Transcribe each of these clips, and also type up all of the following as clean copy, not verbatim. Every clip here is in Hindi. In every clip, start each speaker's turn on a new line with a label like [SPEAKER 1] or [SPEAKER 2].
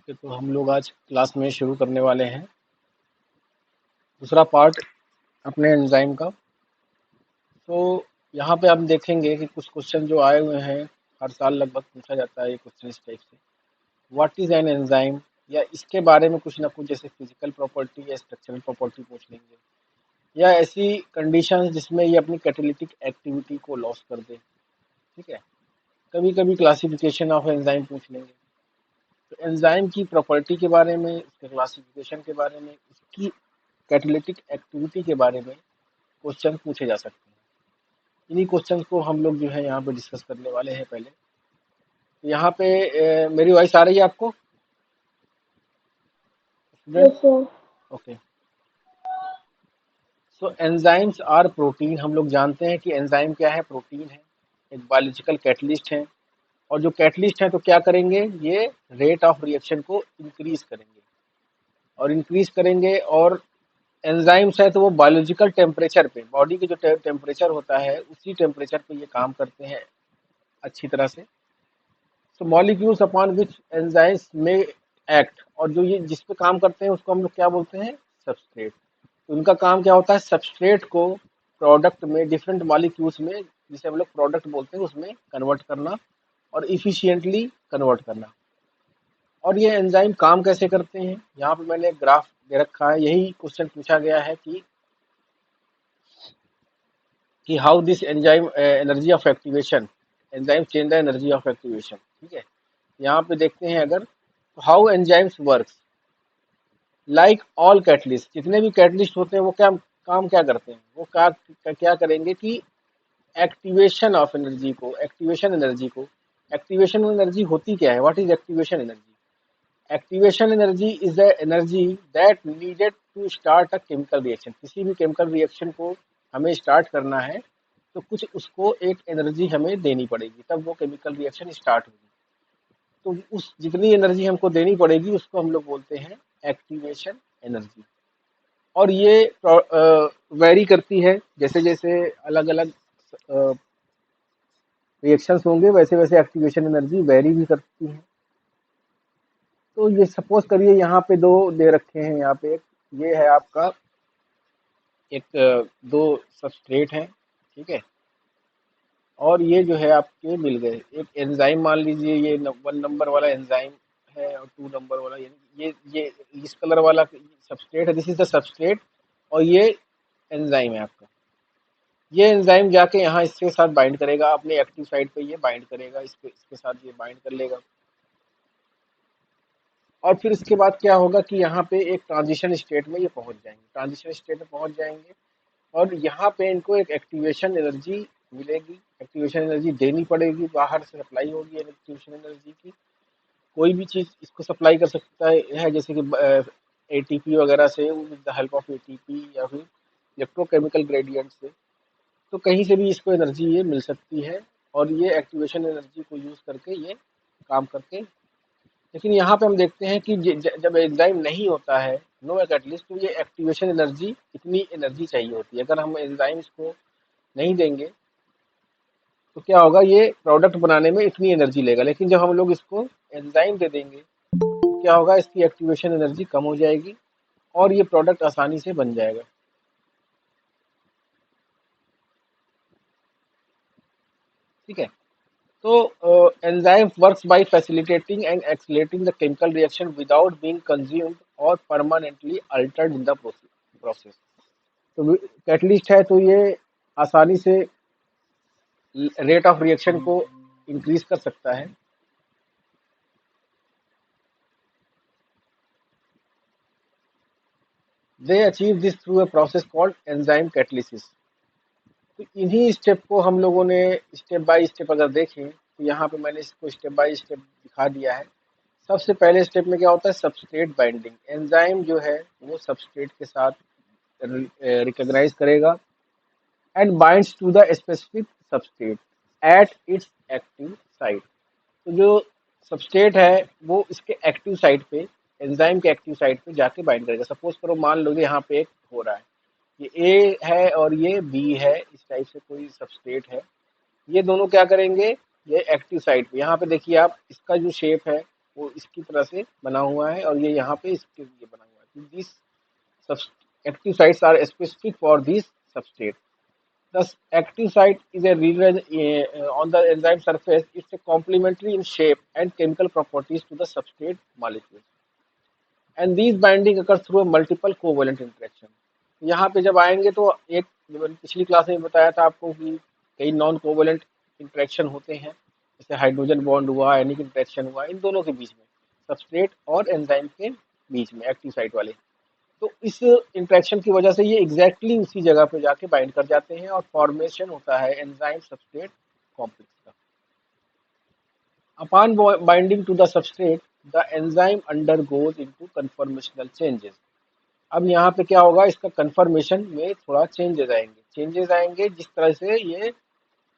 [SPEAKER 1] ओके, तो हम लोग आज क्लास में शुरू करने वाले हैं दूसरा पार्ट अपने एंजाइम का। तो यहाँ पे आप देखेंगे कि कुछ क्वेश्चन जो आए हुए हैं, हर साल लगभग पूछा जाता है ये क्वेश्चन इस टाइप से। व्हाट इज एन एंजाइम, या इसके बारे में कुछ ना कुछ, जैसे फिजिकल प्रॉपर्टी या स्ट्रक्चरल प्रॉपर्टी पूछ लेंगे, या ऐसी कंडीशंस जिसमें ये अपनी कैटालिटिक एक्टिविटी को लॉस कर दे। ठीक है, कभी कभी क्लासिफिकेशन ऑफ एंजाइम पूछ लेंगे। तो एंजाइम की प्रॉपर्टी के बारे में, उसके क्लासिफिकेशन के बारे में, उसकी कैटालिटिक एक्टिविटी के बारे में क्वेश्चन पूछे जा सकते हैं। इन्हीं क्वेश्चंस को हम लोग जो है यहाँ पे डिस्कस करने वाले हैं पहले। तो यहाँ पे मेरी वॉइस आ रही है आपको student?
[SPEAKER 2] Yes, sir.
[SPEAKER 1] Okay. So enzymes are protein. हम लोग जानते हैं कि एंजाइम क्या है, प्रोटीन है, एक बायोलॉजिकल कैटलिस्ट है। और जो कैटलिस्ट है तो क्या करेंगे, ये रेट ऑफ रिएक्शन को इंक्रीज करेंगे और इंक्रीज करेंगे। और एंजाइम्स है तो वो बायोलॉजिकल टेम्परेचर पे, बॉडी के जो टेम्परेचर होता है उसी टेम्परेचर पे ये काम करते हैं अच्छी तरह से। तो मॉलिक्यूल्स अपॉन विच एंजाइम्स में एक्ट, और जो ये जिस पे काम करते हैं उसको हम लोग क्या बोलते हैं, सबस्ट्रेट। तो उनका काम क्या होता है, सबस्ट्रेट को प्रोडक्ट में, डिफरेंट मॉलिक्यूल्स में, जिसे हम लोग प्रोडक्ट बोलते हैं, उसमें कन्वर्ट करना और इफिशिएंटली कन्वर्ट करना। और ये एंजाइम काम कैसे करते हैं, यहाँ पे मैंने एक ग्राफ दे रखा है। यही क्वेश्चन पूछा गया है कि how this enzyme energy of activation, enzyme change the energy of activation. ठीक है, यहाँ पे देखते हैं अगर, how enzymes works like all catalyst. जितने भी कैटलिस्ट होते हैं वो क्या काम क्या करते हैं, वो क्या करेंगे कि एक्टिवेशन ऑफ एनर्जी को, एक्टिवेशन एनर्जी होती क्या है, what is activation energy? Activation energy is the energy that needed to start a chemical reaction. किसी भी केमिकल रिएक्शन को हमें स्टार्ट करना है तो कुछ उसको एक एनर्जी हमें देनी पड़ेगी, तब वो केमिकल रिएक्शन स्टार्ट होगी। तो उस जितनी एनर्जी हमको देनी पड़ेगी उसको हम लोग बोलते हैं एक्टिवेशन एनर्जी। और ये वेरी करती है, जैसे जैसे अलग अलग रिएक्शंस होंगे वैसे वैसे एक्टिवेशन एनर्जी वेरी भी करती है। तो ये सपोज करिए यहाँ पे दो दे रखे हैं, यहाँ पे एक ये है आपका, एक दो सबस्ट्रेट है। ठीक है, और ये जो है आपके मिल गए एक एंजाइम, मान लीजिए ये 1 नंबर वाला एंजाइम है और 2 नंबर वाला, यानी ये इस कलर वाला सबस्ट्रेट है, दिस इज द सबस्ट्रेट। और ये एंजाइम है आपका। ये एंजाइम जाके यहाँ इसके साथ बाइंड करेगा, अपने एक्टिव साइट पे ये बाइंड करेगा, इसके साथ ये बाइंड कर लेगा। और फिर इसके बाद क्या होगा कि यहाँ पे एक ट्रांजिशन स्टेट में ये पहुंच जाएंगे, ट्रांजिशन स्टेट में पहुंच जाएंगे। और यहाँ पे इनको एक एक्टिवेशन एनर्जी मिलेगी, एक्टिवेशन एनर्जी देनी पड़ेगी, बाहर से सप्लाई होगी एक्टिवेशन एनर्जी की। कोई भी चीज़ इसको सप्लाई कर सकता है जैसे कि एटीपी वगैरह से, with the help of ATP, या फिर इलेक्ट्रोकेमिकल ग्रेडियंट से। तो कहीं से भी इसको एनर्जी ये मिल सकती है और ये एक्टिवेशन एनर्जी को यूज़ करके ये काम करके। लेकिन यहाँ पे हम देखते हैं कि जब एंजाइम नहीं होता है, नो कैटलिस्ट, तो ये एक्टिवेशन एनर्जी, इतनी एनर्जी चाहिए होती है। अगर हम एंजाइम्स को नहीं देंगे तो क्या होगा, ये प्रोडक्ट बनाने में इतनी एनर्जी लेगा। लेकिन जब हम लोग इसको एंजाइम दे देंगे तो क्या होगा, इसकी एक्टिवेशन एनर्जी कम हो जाएगी और ये प्रोडक्ट आसानी से बन जाएगा। ठीक है, तो enzyme works by facilitating and accelerating the chemical reaction without being consumed और permanently altered in the process. तो कैटलिस्ट है तो ये आसानी से रेट ऑफ रिएक्शन को इंक्रीज कर सकता है। They achieve this through a process called enzyme catalysis. तो इन्हीं स्टेप को हम लोगों ने स्टेप बाय स्टेप अगर देखें तो यहाँ पे मैंने इसको स्टेप बाय स्टेप दिखा दिया है। सबसे पहले स्टेप में क्या होता है, सबस्ट्रेट बाइंडिंग। एंजाइम जो है वो सबस्ट्रेट के साथ रिकॉग्नाइज करेगा and binds to the specific substrate at its active site. तो जो सबस्ट्रेट है वो इसके एक्टिव साइट पे, एंजाइम के एक्टिव साइट पे जाके बाइंड करेगा। सपोज करो, मान लो यहाँ पे एक हो रहा है, ये ए है और ये बी है, इस टाइप से कोई सबस्ट्रेट है। ये दोनों क्या करेंगे, ये एक्टिव साइट पे, यहाँ पे देखिए आप, इसका जो शेप है वो इसकी तरह से बना हुआ है और ये यहाँ पे इसके लिए बना हुआ है कि this active sites are specific for this substrate. Thus, active site is a region on the enzyme surface. It's a complementary in shape and chemical properties to the substrate molecule. And these binding occur through a multiple covalent interaction. यहाँ पे जब आएंगे तो एक जो मैंने पिछली क्लास में बताया था आपको कि कई नॉन कोवेलेंट इंटरेक्शन होते हैं, जैसे हाइड्रोजन बॉन्ड हुआ, आयनिक इंटरेक्शन हुआ, इन दोनों के बीच में, सबस्ट्रेट और एंजाइम के बीच में एक्टिव साइट वाले। तो इस इंटरेक्शन की वजह से ये एग्जैक्टली उसी जगह पे जाके बाइंड कर जाते हैं और फॉर्मेशन होता है एंजाइम सबस्ट्रेट कॉम्प्लेक्स का। Upon binding to the substrate, the enzyme undergoes into conformational changes. अब यहाँ पे क्या होगा, इसका कन्फर्मेशन में थोड़ा चेंजेस आएंगे जिस तरह से ये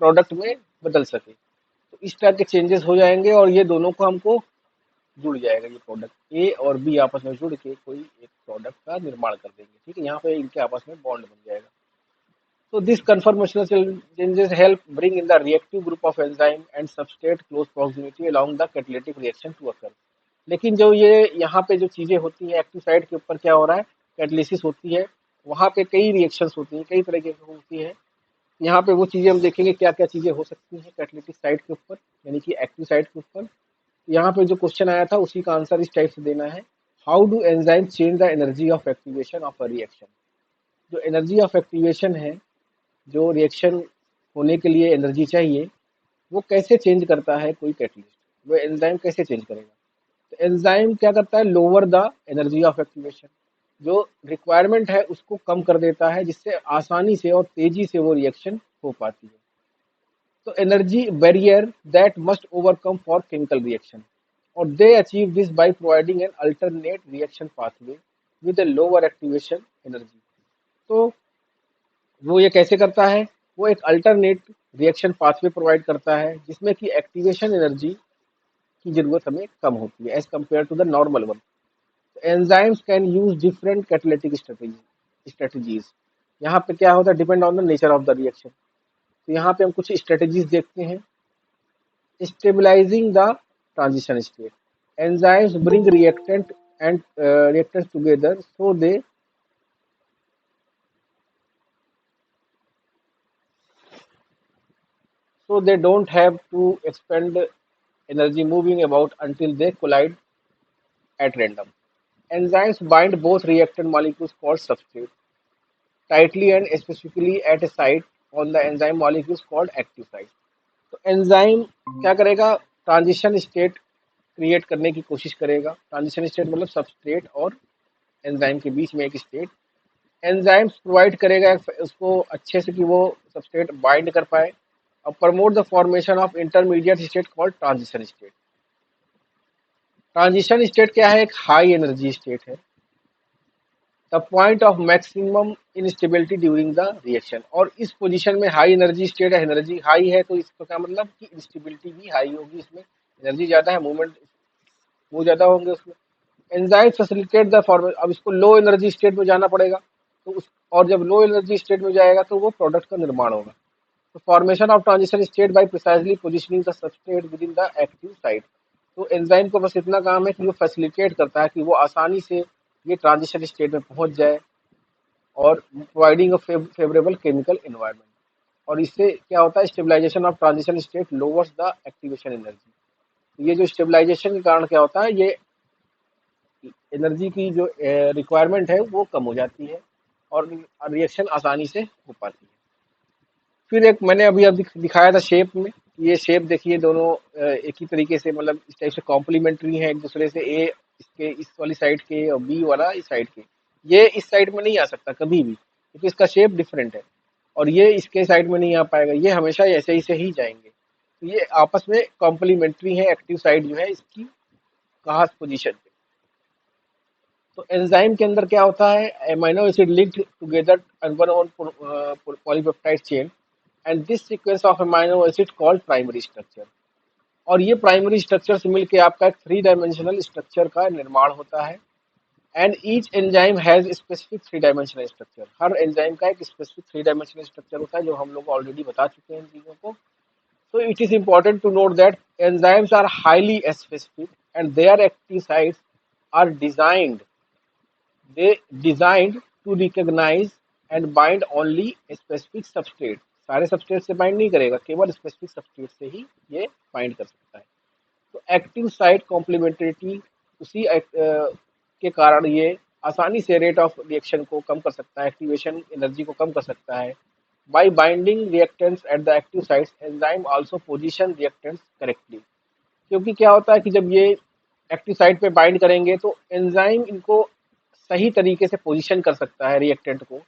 [SPEAKER 1] प्रोडक्ट में बदल सके। तो इस तरह के चेंजेस हो जाएंगे और ये दोनों को हमको जुड़ जाएगा, ये प्रोडक्ट ए और बी आपस में जुड़ के कोई एक प्रोडक्ट का निर्माण कर देंगे। ठीक है, यहाँ पे इनके आपस में बॉन्ड बन जाएगा। So this conformational changes help bring in the reactive group of enzyme and substrate close proximity along the catalytic reaction to occur. लेकिन जो ये यहाँ पे जो चीजें होती हैं एक्टिव साइड के ऊपर क्या हो रहा है, कैटलिसिस होती है, वहाँ पे कई रिएक्शंस होती हैं, कई तरह की होती हैं। यहाँ पे वो चीजें हम देखेंगे क्या क्या चीजें हो सकती हैं कैटलिटिक साइड के ऊपर, यानी कि एक्टिव साइड के ऊपर। यहाँ पे जो क्वेश्चन आया था उसी का आंसर इस टाइप से देना है, how do enzyme change the energy of activation of a reaction. जो एनर्जी ऑफ एक्टिवेशन है, जो रिएक्शन होने के लिए एनर्जी चाहिए, वो कैसे चेंज करता है कोई कैटलिस्ट, वो एंजाइम कैसे चेंज करेगा। तो एंजाइम क्या करता है, lower the energy of activation, जो रिक्वायरमेंट है उसको कम कर देता है जिससे आसानी से और तेजी से वो रिएक्शन हो पाती है। तो energy barrier that must overcome for chemical reaction, और they achieve this by providing an alternate reaction pathway with a lower activation energy. तो वो ये कैसे करता है, वो एक अल्टरनेट रिएक्शन पाथवे प्रोवाइड करता है जिसमें कि एक्टिवेशन एनर्जी की जरूरत हमें कम होती है as compare to the normal one. Enzymes can use different catalytic strategies. यहाँ पे क्या होता है, depend on the nature of the reaction. तो यहाँ पे हम कुछ स्ट्रेटजीज देखते हैं। Stabilising the transition state, enzymes bring reactant and reactants together so they don't have to expend energy moving about until they collide at random. Enzymes bind both reactant molecules called substrate tightly and specifically at a site on the enzyme molecules called active site. तो एंजाइम क्या करेगा, ट्रांजिशन स्टेट क्रिएट करने की कोशिश करेगा। ट्रांजिशन स्टेट मतलब सबस्ट्रेट और एंजाइम के बीच में एक स्टेट। एंजाइम्स प्रोवाइड करेगा उसको अच्छे से कि वो सबस्ट्रेट बाइंड कर पाए और promote the formation of intermediate state called transition state. Transition state क्या है, एक हाई एनर्जी स्टेट है, the point of maximum instability during the reaction. और इस पोजीशन में हाई एनर्जी स्टेट है, एनर्जी हाई है, तो इसका क्या मतलब कि इंस्टेबिलिटी भी हाई होगी, इसमें एनर्जी ज्यादा है, मूवमेंट वो ज्यादा होंगे उसमें। एंजाइम फैसिलिटेट द फॉर्मेशन, अब इसको लो एनर्जी स्टेट में जाना पड़ेगा, तो उस और जब लो एनर्जी स्टेट में जाएगा तो वो प्रोडक्ट का निर्माण होगा। तो formation of transition state by precisely positioning the substrate within the active site. तो एंजाइम को बस इतना काम है कि वो फैसिलिटेट करता है कि वो आसानी से ये ट्रांजिशन स्टेट में पहुंच जाए और providing a favourable chemical environment. और इससे क्या होता है, stabilisation of transition state lowers the activation energy. ये जो स्टेबलाइजेशन के कारण क्या होता है, ये एनर्जी की जो रिक्वायरमेंट है वो कम हो जाती है और रिएक्शन आसानी से हो पाती है। फिर एक मैंने अभी दिखाया था शेप में, ये शेप देखिए दोनों एक ही तरीके से, मतलब इस टाइप से कॉम्प्लीमेंट्री है एक दूसरे से, ए इसके इस वाली साइड के और बी वाला इस साइड के। ये इस साइड में नहीं आ सकता कभी भी क्योंकि इसका शेप डिफरेंट है, और ये इसके साइड में नहीं आ पाएगा, ये हमेशा ऐसे ही से ही जाएंगे। तो ये आपस में कॉम्प्लीमेंट्री है, एक्टिव साइड जो है इसकी खास पोजीशन पे। तो एंजाइम के अंदर क्या होता है, amino acid linked together one on polypeptide chain and this sequence of amino acid called primary structure. और ये प्राइमरी स्ट्रक्चर से मिलकर आपका एक 3 डायमेंशनल स्ट्रक्चर का निर्माण होता है। And each enzyme has specific 3 dimensional structure, her enzyme का एक स्पेसिफिक 3 डायमेंशनल स्ट्रक्चर होता है जो हम लोग ऑलरेडी बता चुके हैं इन चीजों को। So it is important to note that enzymes are highly specific and their active sites are designed to recognize and bind only a specific substrate. सारे सबस्ट्रेट से बाइंड नहीं करेगा, केवल स्पेसिफिक सबस्ट्रेट से ही ये बाइंड कर सकता है। तो एक्टिव साइट कॉम्प्लीमेंट्रिटी उसी के कारण ये आसानी से रेट ऑफ रिएक्शन को कम कर सकता है, एक्टिवेशन एनर्जी को कम कर सकता है। Bye binding reactants at the active sites enzyme also position reactants correctly. क्योंकि क्या होता है कि जब ये एक्टिव साइट पे बाइंड करेंगे तो एंजाइम इनको सही तरीके से पोजीशन कर सकता है रिएक्टेंट को,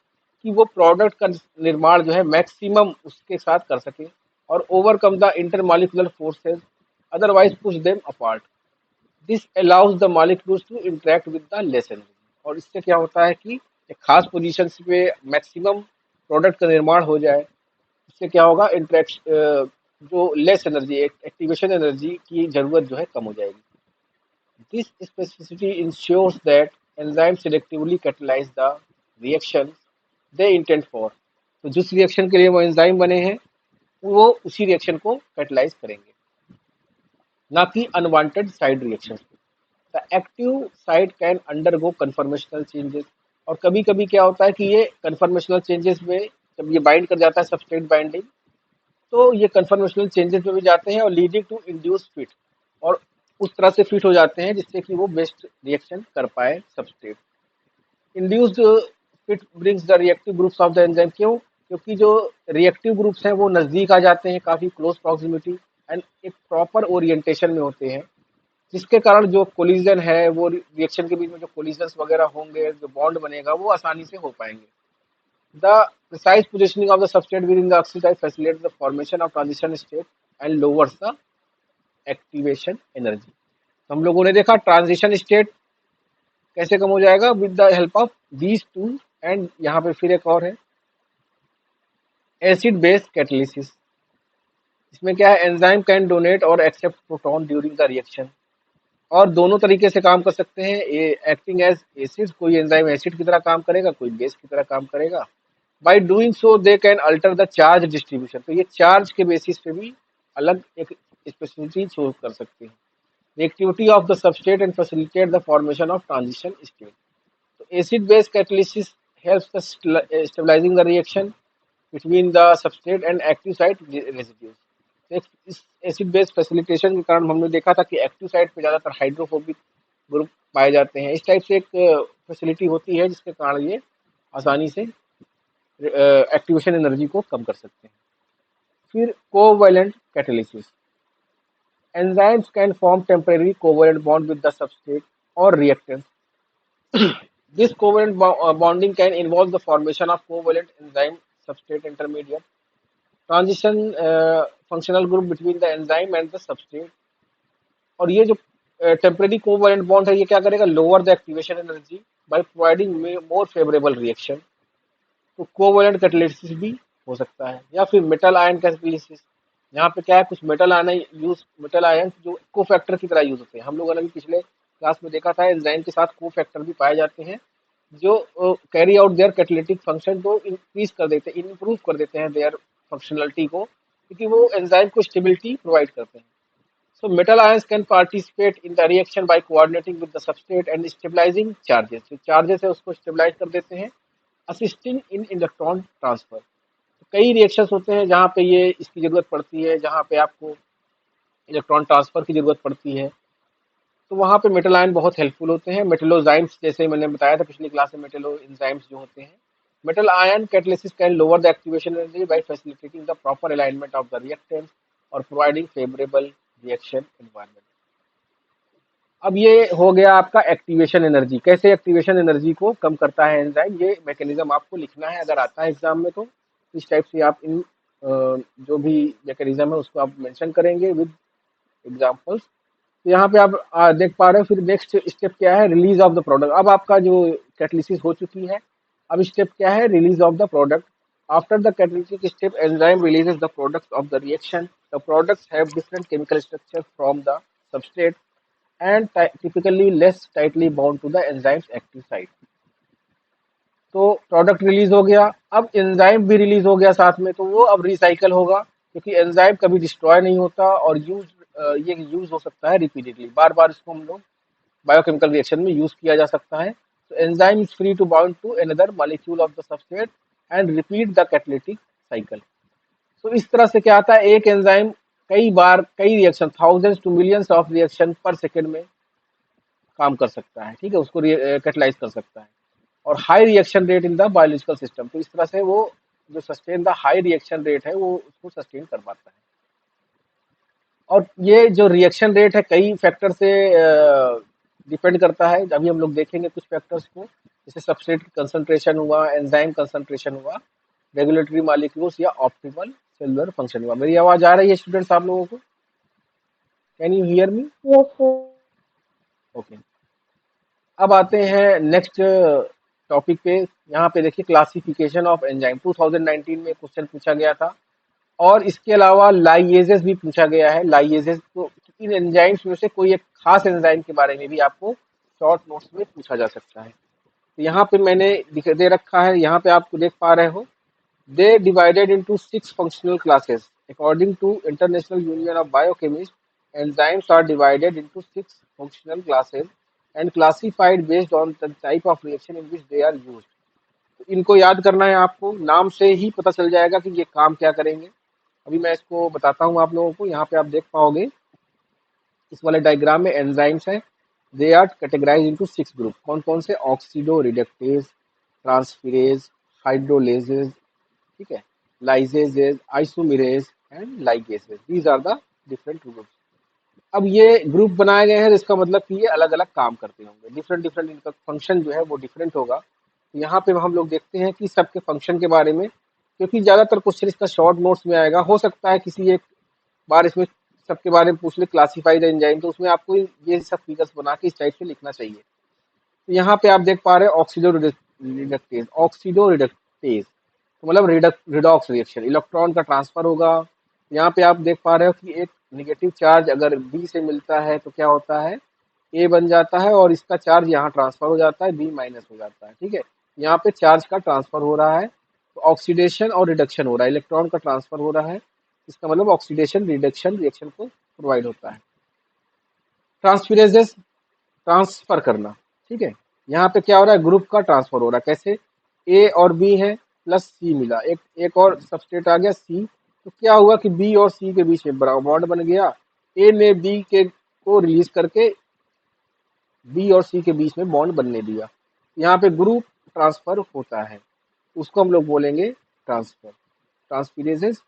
[SPEAKER 1] कि वो प्रोडक्ट का निर्माण जो है मैक्सिमम उसके साथ कर सके और overcome the intermolecular forces otherwise push them apart. This allows the molecules to interact with the less energy. और इससे क्या होता है कि एक खास पोजीशन पे मैक्सिमम प्रोडक्ट का निर्माण हो जाए। इससे क्या होगा, इंटरेक्शन जो लेस एनर्जी, एक्टिवेशन एनर्जी की जरूरत जो है कम हो जाएगी। This specificity ensures that enzyme selectively catalyse the reaction they intent for. तो जिस रिएक्शन के लिए वो एंजाइम बने हैं वो उसी रिएक्शन को कैटलाइज करेंगे, ना कि unwanted side reaction. The active site can undergo conformational changes. और कभी कभी क्या होता है कि ये कन्फर्मेशनल चेंजेस में जब ये बाइंड कर जाता है सबस्ट्रेट बाइंडिंग, तो ये कन्फर्मेशनल चेंजेस में भी जाते हैं और लीडिंग टू इंड्यूस फिट, और उस तरह से फिट हो जाते हैं जिससे कि वो बेस्ट रिएक्शन कर पाए substrate. Induced fit brings the reactive groups of the enzyme. क्यों? क्योंकि जो रिएक्टिव ग्रुप्स हैं वो नजदीक आ जाते हैं, काफी क्लोज प्रॉक्सिमिटी एंड एक प्रॉपर ओरिएंटेशन में होते हैं, जिसके कारण जो कोलिजन है, वो रिएक्शन के बीच में जो कोलिजन्स वगैरह होंगे, जो बॉन्ड बनेगा वो आसानी से हो पाएंगे। The precise positioning of the substrate within the oxidise facilitate the formation of transition state and lowers the activation energy. तो हम लोगों ने देखा ट्रांजिशन स्टेट कैसे कम हो जाएगा, with the help of these two. And यहाँ पे फिर एक और है, एसिड बेस कैटालिसिस। इसमें क्या है, एंजाइम कैन डोनेट और accept proton during the reaction. और दोनों तरीके से काम कर सकते हैं, ये एक्टिंग एज एसिड, कोई एंजाइम एसिड की तरह काम करेगा, कोई बेस की तरह काम करेगा। By doing so they can alter the charge distribution. तो ये चार्ज के बेसिस पे भी अलग एक स्पेसिफिसिटी शो कर सकते हैं। The activity of the substrate and facilitate the formation of transition state. So acid base catalysis helps the stabilizing the reaction between the substrate and active site residues. तो इस एसिड बेस फैसिलिटेशन के कारण हमने देखा था कि एक्टिव साइट पे ज़्यादातर हाइड्रोफोबिक ग्रुप पाए जाते हैं। इस टाइप से एक फैसिलिटी होती है जिसके कारण ये आसानी से एक्टिवेशन एनर्जी को कम कर सकते हैं। फिर covalent catalysis. Enzymes can form temporary covalent bond with the substrate or reactant. This covalent bonding can involve the formation of covalent enzyme substrate intermediate, transition functional group between the enzyme and the substrate। और ये जो टेम्परेरी कोवैलेंट बॉन्ड है ये क्या करेगा, lower the activation energy by providing more favourable reaction. तो कोवैलेंट कैटालिसिस भी हो सकता है। या फिर मेटल आयन कैटालिसिस। यहाँ पे क्या है, कुछ मेटल आयन जो कोफैक्टर की तरह यूज होते हैं। हम लोगों ने भी पिछले क्लास में देखा था एंजाइम के साथ कोफैक्टर भी पाए जाते हैं, जो carry out their catalytic function को इंप्रूव कर देते हैं देयर फंक्शनलिटी को, क्योंकि वो एंजाइम को स्टेबिलिटी प्रोवाइड करते हैं। So metal ions can participate in the reaction by coordinating with the substrate and stabilizing charges। जो चार्जेस है उसको स्टेबलाइज कर देते हैं, असिस्टिंग इन इलेक्ट्रॉन ट्रांसफर। कई रिएक्शंस होते हैं जहाँ पे ये इसकी जरूरत पड़ती है, जहाँ पे आपको इलेक्ट्रॉन ट्रांसफर की जरूरत पड़ती है, तो वहाँ पे मेटल आयन बहुत हेल्पफुल होते हैं। मेटेलोजाइम्स, जैसे मैंने बताया था पिछली क्लास में, मेटेलो एंजाइम्स जो होते हैं। Metal ion catalysis can lower the activation energy by facilitating the proper alignment of the reactant और प्रोवाइडिंग फेवरेबल रिएक्शन एनवायरनमेंट। अब ये हो गया आपका एक्टिवेशन एनर्जी, कैसे एक्टिवेशन एनर्जी को कम करता है एंजाइम। ये मैकेनिज्म आपको लिखना है, अगर आता है एग्जाम में तो इस टाइप से आप इन जो भी मैकेनिज्म है उसको आप मेंशन करेंगे विद एग्जांपल्स। तो यहाँ पे आप देख पा रहे हो। फिर नेक्स्ट स्टेप क्या है, रिलीज ऑफ द प्रोडक्ट। अब आपका जो कैटालिसिस हो चुकी है, अब स्टेप क्या है, release of the product. After the catalytic step enzyme releases the products of the reaction. The products have different chemical structure from the substrate and typically less tightly bound to the enzyme's active site। तो प्रोडक्ट रिलीज हो गया, अब एंजाइम भी रिलीज हो गया साथ में, तो वो अब रिसाइकल होगा, क्योंकि एंजाइम कभी डिस्ट्रॉय नहीं होता और यूज ये यूज हो सकता है रिपीटेडली, बार बार इसको हम लोग बायोकेमिकल रिएक्शन में यूज किया जा सकता है। तो enzyme is free to bound to another molecule of the substrate and repeat the catalytic cycle. तो इस तरह से क्या आता है, एक एंजाइम कई बार कई reaction, thousands to millions of reaction per second में काम कर सकता है, ठीक है, उसको कैटलाइज कर सकता है। और high reaction rate in the biological system, तो इस तरह से वो जो sustain the high reaction rate है वो उसको सस्टेन कर पाता है। और ये जो रिएक्शन रेट है कई फैक्टर से डिपेंड करता है, अभी हम लोग देखेंगे कुछ फैक्टर्स को, जैसे सबस्ट्रेट कंसंट्रेशन हुआ, एंजाइम कंसंट्रेशन हुआ, रेगुलेटरी मॉलिक्यूल्स या ऑप्टिमल सेलुलर फंक्शन हुआ। मेरी आवाज आ रही है स्टूडेंट्स आप लोगों को? Can you hear me?
[SPEAKER 2] Yes, sir.
[SPEAKER 1] Okay. अब आते हैं नेक्स्ट टॉपिक पे। यहाँ पे देखिए क्लासिफिकेशन ऑफ एंजाइम 2019 में क्वेश्चन पूछा गया था। और इसके अलावा लाइएजेस भी पूछा गया है। लाइएजेस तो इन एंजाइम्स में से कोई एक खास एंजाइम के बारे में भी आपको शॉर्ट नोट्स में पूछा जा सकता है। तो यहाँ पे मैंने दे रखा है, यहाँ पे आप देख पा रहे हो, they divided into 6 functional classes according to International Union of Biochemist. Enzymes are divided into 6 functional classes and classified based on the type of reaction in which they are used. इनको याद करना है आपको, नाम से ही पता चल जाएगा कि ये काम क्या करेंगे। अभी मैं इसको बताता हूँ आप लोगों को। यहाँ पे आप देख पाओगे इस वाले डायग्राम में एंजाइम्स है, they are categorize into 6 group. कौन कौन से? ऑक्सीडो रिडक्टेज, ट्रांसफिरेज, हाइड्रोलेजेज, ठीक है, lyases, isomerase and ligases, these are the different groups. अब ये ग्रुप बनाए गए हैं तो इसका मतलब कि ये अलग अलग काम करते होंगे, डिफरेंट डिफरेंट इनका फंक्शन जो है वो डिफरेंट होगा। तो यहाँ पे हम लोग देखते हैं कि सबके फंक्शन के बारे में, क्योंकि ज्यादातर क्वेश्चन इसका शॉर्ट नोट्स में आएगा। हो सकता है किसी एक बार इसमें सबके बारे में पूछ ले, क्लासिफाइड एंजाइम, तो उसमें आपको ये सब फिगर्स बना के इस टाइप से लिखना चाहिए। तो यहाँ पे आप देख पा रहे हैं ऑक्सीडो रिडक्टेज। ऑक्सीडो रिडक्टेज तो मतलब रिडॉक्स रिएक्शन, इलेक्ट्रॉन का ट्रांसफर होगा। यहाँ पे आप देख पा रहे हो कि एक निगेटिव चार्ज अगर बी से मिलता है तो क्या होता है, ए बन जाता है, और इसका चार्ज यहाँ ट्रांसफर हो जाता है, बी माइनस हो जाता है, ठीक है। यहाँ पे चार्ज का ट्रांसफर हो रहा है, तो ऑक्सीडेशन और रिडक्शन हो रहा है, इलेक्ट्रॉन का ट्रांसफर हो रहा है, इसका मतलब ऑक्सीडेशन रिडक्शन रिएक्शन को प्रोवाइड होता है। ट्रांसफिरेजेस, ट्रांसफर करना, ठीक है। यहाँ पे क्या हो रहा है, ग्रुप का ट्रांसफर हो रहा है। कैसे? ए और बी है, प्लस सी मिला, एक और सबस्टेट आ गया सी, तो क्या हुआ कि बी और सी के बीच में बड़ा बॉन्ड बन गया। ए ने बी के को रिलीज करके बी और सी के बीच में बॉन्ड बनने दिया। यहाँ पे ग्रुप ट्रांसफर होता है, उसको हम लोग बोलेंगे ट्रांसफर, ट्रांसफिरेजेस।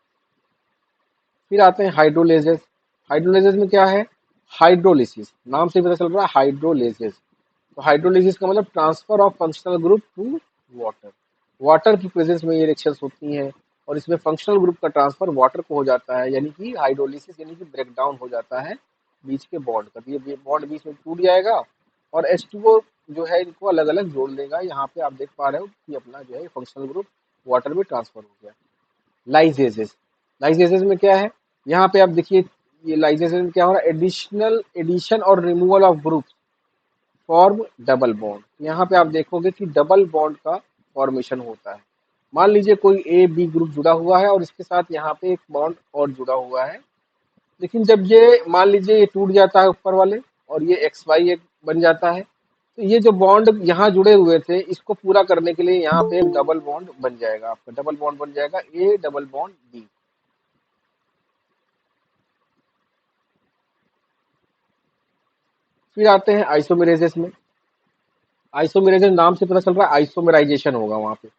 [SPEAKER 1] फिर आते हैं हाइड्रोलेजेस। हाइड्रोलेजेस में क्या है, हाइड्रोलिसिस, नाम से पता चल रहा है हाइड्रोलेजेस। तो हाइड्रोलिसिस का मतलब transfer of functional group to water. Water की प्रेजेंस में ये रिएक्शंस होती हैं, और इसमें फंक्शनल ग्रुप का ट्रांसफर वाटर को हो जाता है, यानी कि हाइड्रोलिसिस, यानी कि ब्रेक डाउन हो जाता है बीच के बॉन्ड का। तो ये बॉन्ड बीच में टूट जाएगा और H2O जो है इनको अलग अलग जोड़ लेगा। यहाँ पे आप देख पा रहे हो कि अपना जो है फंक्शनल ग्रुप वाटर में ट्रांसफर हो गया। लाइजेजेस, लाइजेजेस में क्या है, यहाँ पे आप देखिए, ये लाइजेजेस में क्या हो रहा है, एडिशनल एडिशन और removal of group form double bond. यहाँ पे आप देखोगे कि डबल बॉन्ड का फॉर्मेशन होता है। मान लीजिए कोई ए बी ग्रुप जुड़ा हुआ है और इसके साथ यहाँ पे एक बॉन्ड और जुड़ा हुआ है, लेकिन जब ये मान लीजिए ये टूट जाता है ऊपर वाले और ये एक्स वाई एक बन जाता है, तो ये जो बॉन्ड यहाँ जुड़े हुए थे इसको पूरा करने के लिए यहाँ पे एक डबल बॉन्ड बन जाएगा, आपका डबल बॉन्ड बन जाएगा, ए डबल बॉन्ड बी। फिर आते हैं आइसोमेरेजेस में। आइसोमेरेजेस नाम से पता चल रहा है आइसोमेराइजेशन होगा, वहाँ पे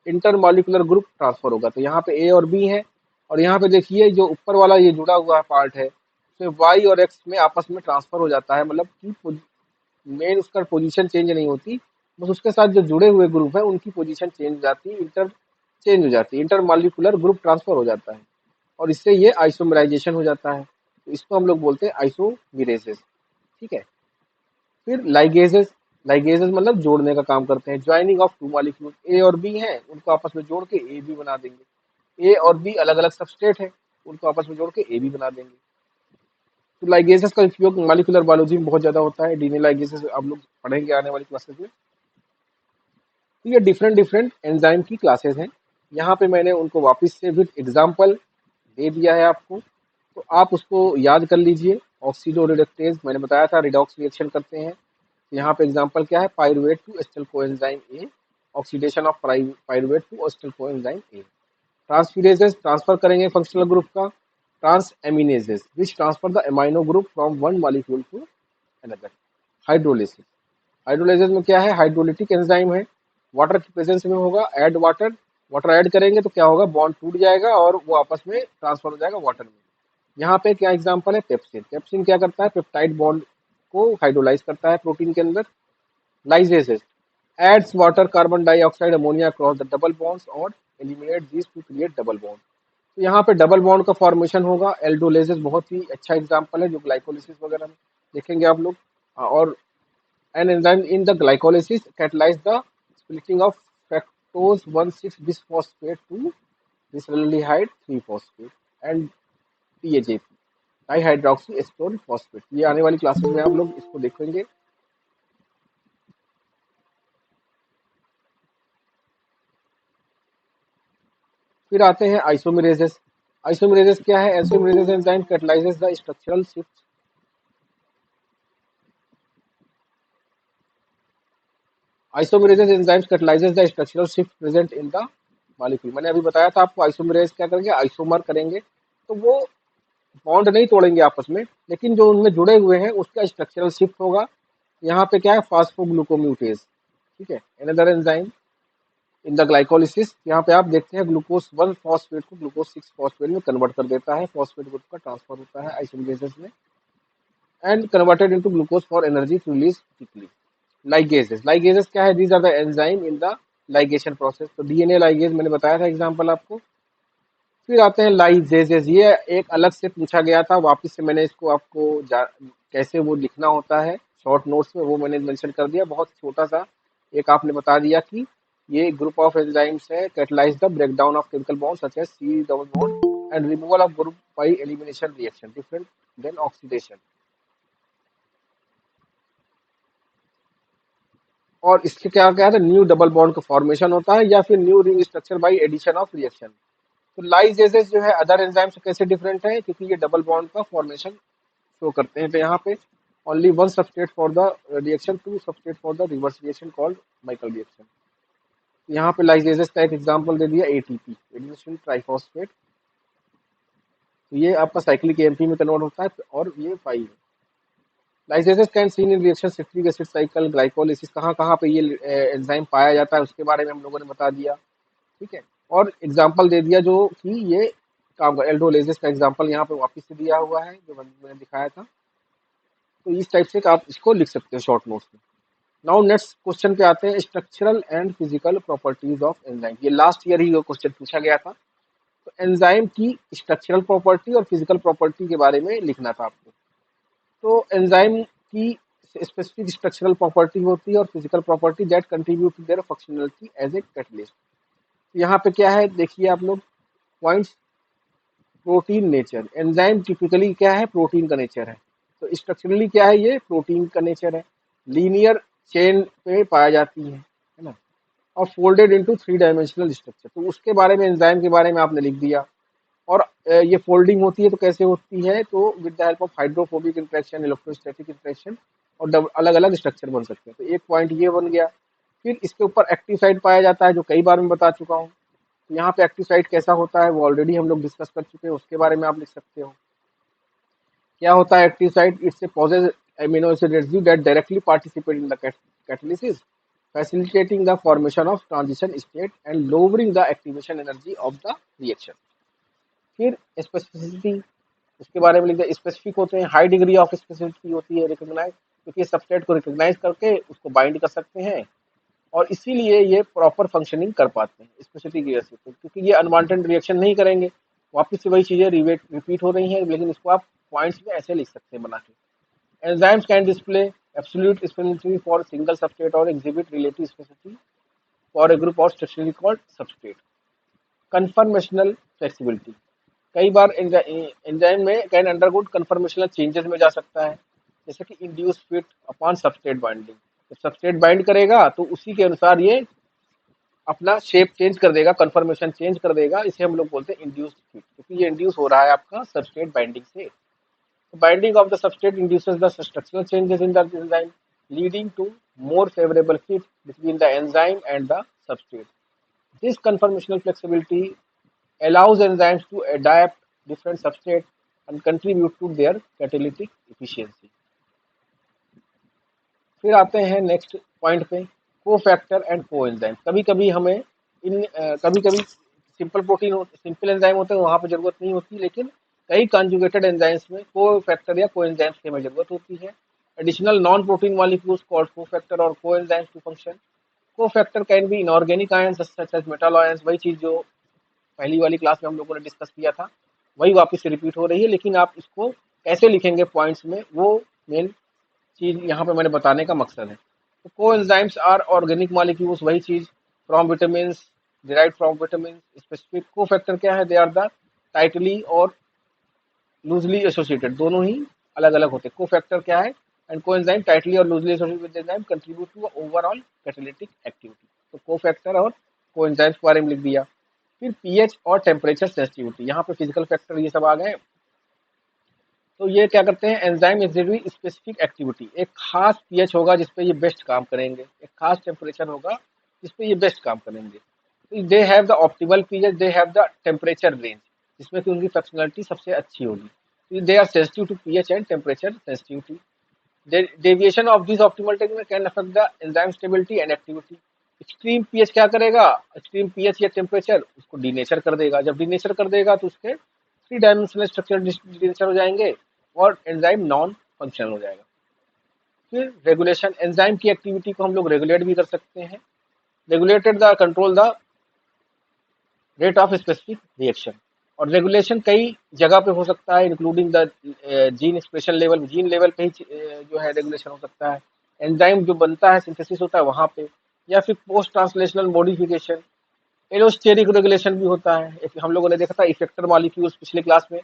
[SPEAKER 1] इंटरमॉलिक्यूलर ग्रुप ट्रांसफर होगा। तो यहाँ पे ए और बी है, और यहाँ पे देखिए जो ऊपर वाला ये जुड़ा हुआ पार्ट है, तो वाई और एक्स में आपस में ट्रांसफर हो जाता है, मतलब कि मेन उसका पोजीशन चेंज नहीं होती, बस उसके साथ जो जुड़े हुए ग्रुप है उनकी पोजीशन चेंज हो जाती है, इंटर चेंज हो जाती है, इंटरमॉलिक्यूलर ग्रुप ट्रांसफर हो जाता है, और इससे ये आइसोमराइजेशन हो जाता है। तो इसको हम लोग बोलते हैं आइसोमेरेजेस, ठीक है। फिर लाइगेजेस, लाइगेजेस मतलब जोड़ने का काम करते हैं, ज्वाइनिंग ऑफ टू मॉलिक्यूल, ए और बी हैं उनको आपस में जोड़ के ए बी बना देंगे। ए और बी अलग अलग सबस्ट्रेट है, उनको आपस में जोड़ के ए बी बना देंगे। तो लाइगेसेस का उपयोग मॉलिक्यूलर बायोलॉजी में बहुत ज्यादा होता है, डीएनए लाइगेसेस आप लोग पढ़ेंगे आने वाली क्लासेस में। तो ये डिफरेंट डिफरेंट एंजाइम की क्लासेस हैं। यहाँ पे मैंने उनको वापस से विद एग्जाम्पल दे दिया है आपको। तो आप उसको याद कर लीजिए। ऑक्सीडो रिडक्टेज मैंने बताया था, रिडॉक्स रिएक्शन करते हैं। यहाँ पे एग्जांपल क्या है, pyruvate to acetyl coenzyme A, oxidation of pyruvate to acetyl coenzyme A. Transferases transfer करेंगे फंक्शनल ग्रुप का। Transaminases which transfer the amino group from one molecule to another. Hydrolysis, hydrolysis में क्या है, हाइड्रोलिटिक एंजाइम है, वाटर की प्रेजेंस में होगा, ऐड वाटर, वाटर ऐड करेंगे तो क्या होगा, बॉन्ड टूट जाएगा और वो आपस में ट्रांसफर हो जाएगा वाटर में। यहाँ पे क्या एग्जांपल है, पेप्सिन। पेप्सिन क्या करता है, पेप्टाइड बॉन्ड को हाइड्रोलाइज करता है प्रोटीन के अंदर। लाइजेसेस adds water, carbon dioxide, ammonia across the double bonds और eliminate these to create double bond। तो यहाँ पे डबल बॉन्ड का फॉर्मेशन होगा। एल्डोलेसिस बहुत ही अच्छा एग्जांपल है जो ग्लाइकोलिसिस वगैरह में देखेंगे आप लोग। और an enzyme in the glycolysis catalyze the splitting of fructose 1,6 bisphosphate to bisaldehyde 3-phosphate and DHAP dihydroxy phosphate. ये आने वाली क्लासेस में आप लोग इसको देखेंगे। फिर आते हैं आइसोमेरेजेस। आइसोमेरेजेस क्या है, isomerases enzyme catalyses the structural shift. Isomerases enzymes catalyses the structural shift present in the molecule. मैंने अभी बताया था आपको, आइसोमेरेज क्या करेंगे, आइसोमर करेंगे तो वो बॉन्ड नहीं तोड़ेंगे आपस में, लेकिन जो उनमें जुड़े हुए हैं उसका स्ट्रक्चरल शिफ्ट होगा। यहाँ पे क्या है, फास्फोग्लूकोम्यूटेज, ठीक है, another enzyme in the glycolysis. यहाँ पे आप देखते हैं ग्लूकोज 1 फॉस्फेट को ग्लूकोज 6 फॉस्फेट में कन्वर्ट कर देता है, फॉस्फेट ग्रुप का ट्रांसफर होता है आइसोमेरेजेस में and converted into glucose for energy to release quickly. Ligases, ligases क्या है, these are the enzyme in the ligation process. तो डीएनए लाइगेज मैंने बताया था एग्जांपल आपको। फिर आते हैं लाइजेजेस, ये एक अलग से पूछा गया था, वापस से मैंने इसको आपको कैसे वो लिखना होता है शॉर्ट नोट्स में वो मैंने मेंशन कर दिया, बहुत छोटा सा एक आपने बता दिया कि ये ग्रुप ऑफ एंजाइम्स है catalyse the breakdown of chemical bond such as C double bond and removal of group by elimination reaction different than oxidation. और इसके क्या क्या है, न्यू डबल बॉन्ड का फॉर्मेशन होता है या फिर new ring structure by addition of reaction. तो लाइजेजेस जो है अदर एंजाइम से कैसे डिफरेंट है, क्योंकि ये डबल बॉन्ड का फॉर्मेशन शो करते हैं। तो यहाँ पे only one substrate for the reaction, two substrate for the reverse reaction called Michael reaction. यहाँ पे लाइजेजेस का एक एग्जांपल दे दिया, एटीपी एडिनोसिन ट्राइफॉस्फेट। तो ये आपका साइक्लिक एमपी में कन्वर्ट होता है और ये 5 है। Ligases can seen in reaction citric acid cycle glycolysis. कहाँ कहाँ पे ये एंजाइम पाया जाता है उसके बारे में हम लोगों ने बता दिया, ठीक है। और एग्जाम्पल दे दिया जो कि ये काम का, एल्डोलेजिस का एग्जाम्पल यहाँ पे वापस से दिया हुआ है जो मैंने दिखाया था। तो इस टाइप से आप इसको लिख सकते हो शॉर्ट नोट्स में। नाउ नेक्स्ट क्वेश्चन पे आते हैं, structural and physical properties of enzyme. ये लास्ट ईयर ही ये क्वेश्चन पूछा गया था। तो एंजाइम की स्ट्रक्चरल प्रॉपर्टी और फिजिकल प्रॉपर्टी के बारे में लिखना था आपको। तो एंजाइम की स्पेसिफिक स्ट्रक्चरल प्रॉपर्टी होती है और physical property that contribute to their functionality as a catalyst. यहाँ पे क्या है देखिए आप लोग points. Protein nature, enzyme typically क्या है, प्रोटीन का नेचर है। तो स्ट्रक्चरली क्या है, ये प्रोटीन का नेचर है। लीनियर चेन पे पाया जाती है ना। और फोल्डेड इनटू 3 डायमेंशनल स्ट्रक्चर, तो उसके बारे में एंजाइम के बारे में आपने लिख दिया। और ये फोल्डिंग होती है तो कैसे होती है, तो with the help of hydrophobic interaction, electrostatic interaction और अलग अलग स्ट्रक्चर बन सकते हैं। तो एक पॉइंट ये बन गया। फिर इसके ऊपर एक्टिव साइट पाया जाता है जो कई बार मैं बता चुका हूँ। यहाँ पे एक्टिव साइट कैसा होता है वो ऑलरेडी हम लोग डिस्कस कर चुके हैं, उसके बारे में आप लिख सकते हो। क्या होता है active site, it's a possess amino acid residue that directly participate in the catalysis facilitating the formation of transition state and lowering the activation energy of the reaction। फिर स्पेसिफिसिटी, उसके बारे में लिखते हैं, स्पेसिफिक होते हैं, हाई डिग्री ऑफ स्पेसिफिसिटी होती है, रिकॉग्नाइज, क्योंकि सबस्ट्रेट को रिकॉग्नाइज करके उसको बाइंड कर सकते हैं और इसीलिए ये प्रॉपर फंक्शनिंग कर पाते हैं स्पेसिफिक की वजह से। क्योंकि ये अनवांटेड रिएक्शन नहीं करेंगे, वापस से वही चीजें रिपीट हो रही हैं, लेकिन इसको आप पॉइंट्स में ऐसे लिख सकते हैं बना के। Enzymes can display absolute specificity for single substrate or exhibit relative specificity for a group or structurally called substrate। Conformational flexibility, कई बार एंजाइम में कैन अंडरगो कन्फर्मेशनल चेंजेस में जा सकता है, जैसे कि induce fit upon substrate binding. जब सबस्ट्रेट बाइंड करेगा तो उसी के अनुसार ये अपना शेप चेंज कर देगा, कन्फर्मेशन चेंज कर देगा, इसे हम लोग बोलते हैं इंड्यूस्ड हीट, क्योंकि ये इंड्यूस हो रहा है आपका सबस्ट्रेट बाइंडिंग से। Binding of the substrate induces the structural changes in the enzyme, leading to more favorable fit between the enzyme and the substrate. This conformational flexibility allows enzymes to adapt different substrates and contribute to their catalytic efficiency. फिर आते हैं नेक्स्ट पॉइंट पे, कोफैक्टर एंड कोएंजाइम। कभी कभी हमें कभी कभी सिंपल प्रोटीन सिंपल एंजाइम होते हैं, वहां पर जरूरत नहीं होती, लेकिन कई कॉन्जुगेटेड एंजाइम्स में कोफैक्टर या कोएंजाइम्स की हमें जरूरत होती है। Additional non protein molecules called cofactor और coenzymes to function. Cofactor can be inorganic ions such as metal ions, वही चीज जो पहली वाली क्लास में हम लोगों ने डिस्कस किया था, वही वापस से रिपीट हो रही है, लेकिन आप इसको कैसे लिखेंगे पॉइंट्स में, वो मेन चीज यहाँ पे मैंने बताने का मकसद है। तो कोएंजाइम्स आर ऑर्गेनिक मॉलिक्यूल्स, वही चीज from vitamin, derive from vitamin specific. Cofactor क्या है, दे आर द टाइटली और लूजली एसोसिएटेड, दोनों ही अलग अलग होते हैं। कोफैक्टर क्या है, एंड कोएंजाइम टाइटली और loosely associated with enzyme contribute to overall catalytic activity. तो कोफैक्टर और कोएंजाइम्स के बारे में लिख दिया। फिर पीएच और टेम्परेचर सेंसिटिविटी, यहाँ पे फिजिकल फैक्टर ये सब आ गए। तो ये क्या करते हैं, एंजाइम एग्जिबिट स्पेसिफिक एक्टिविटी, एक खास पीएच होगा जिसपे ये बेस्ट काम करेंगे, एक खास टेम्परेचर होगा जिसपे ये बेस्ट काम करेंगे। तो they have the optimal pH, they have the temperature range, जिसमें कि उनकी फंक्शनलिटी सबसे अच्छी होगी। They are sensitive to pH and temperature sensitivity. Deviation of this optimal temperature can affect the enzyme stability and activity. Extreme pH क्या करेगा, एक्सट्रीम पीएच या टेम्परेचर उसको डीनेचर कर देगा, जब डीनेचर कर देगा तो उसके थ्री डायमेंशनल स्ट्रक्चर डीनेचर हो जाएंगे और एंजाइम नॉन फंक्शनल हो जाएगा। फिर रेगुलेशन, एंजाइम की एक्टिविटी को हम लोग रेगुलेट भी कर सकते हैं। Regulated the control the rate of specific reaction, और रेगुलेशन कई जगह पे हो सकता है, including the gene expression level, gene level पे ही जो है रेगुलेशन हो सकता है। एंजाइम जो बनता है, सिंथेसिस होता है वहां पे, या फिर post translational modification. Allosteric regulation भी होता है, हम लोगों ने देखा था इफेक्टर मॉलिक्यूल्स पिछले क्लास में।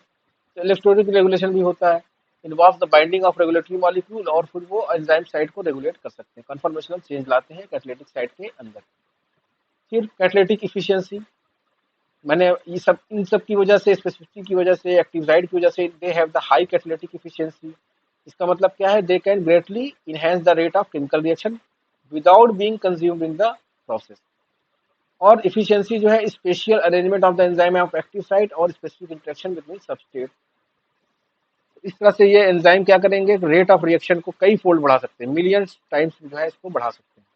[SPEAKER 1] एलोस्टेरिक रेगुलेशन भी होता है, involve the binding of regulatory molecule, और फिर वो एंजाइम साइट को रेगुलेट कर सकते हैं, कन्फर्मेशनल चेंज लाते हैं कैटालिटिक साइट के अंदर। फिर कैटालिटिक इफिशियंसी, मैंने ये सब इन सब की वजह से, स्पेसिफिसिटी की वजह से, एक्टिव साइट की वजह से, दे have the high catalytic efficiency. इसका मतलब क्या है, they can greatly enhance the rate of chemical reaction without being consumed in the process. और इफिशियंसी जो है, special arrangement of the enzyme of active site और स्पेसिफिक इंटरेक्शन बिटवीन सबस्ट्रेट। इस तरह से ये एंजाइम क्या करेंगे, रेट ऑफ रिएक्शन को कई फोल्ड बढ़ा सकते हैं, मिलियंस टाइम्स जो है इसको बढ़ा सकते हैं।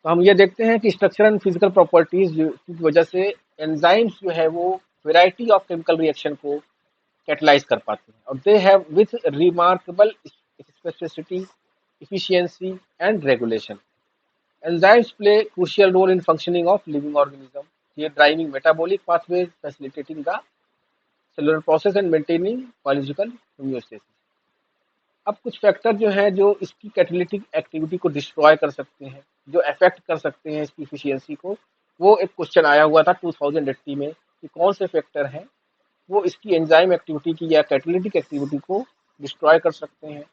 [SPEAKER 1] तो हम ये देखते हैं कि स्ट्रक्चर एंड फिजिकल प्रॉपर्टीज की वजह से एंजाइम्स जो है वो वैरायटी ऑफ केमिकल रिएक्शन को कैटलाइज कर पाते हैं, और they have with remarkable specificity, efficiency and regulation. Enzymes play crucial role in functioning of living organism. They driving metabolic pathways, facilitating the cellular process and maintaining biological homeostasis. अब कुछ फैक्टर जो हैं जो इसकी कैटालिटिक एक्टिविटी को डिस्ट्रॉय कर सकते हैं, जो अफेक्ट कर सकते हैं इसकी इफिशियंसी को, वो एक क्वेश्चन आया हुआ था 2080 में कि कौन से फैक्टर हैं वो इसकी एंजाइम एक्टिविटी की या कैटालिटिक एक्टिविटी को डिस्ट्रॉय कर सकते हैं।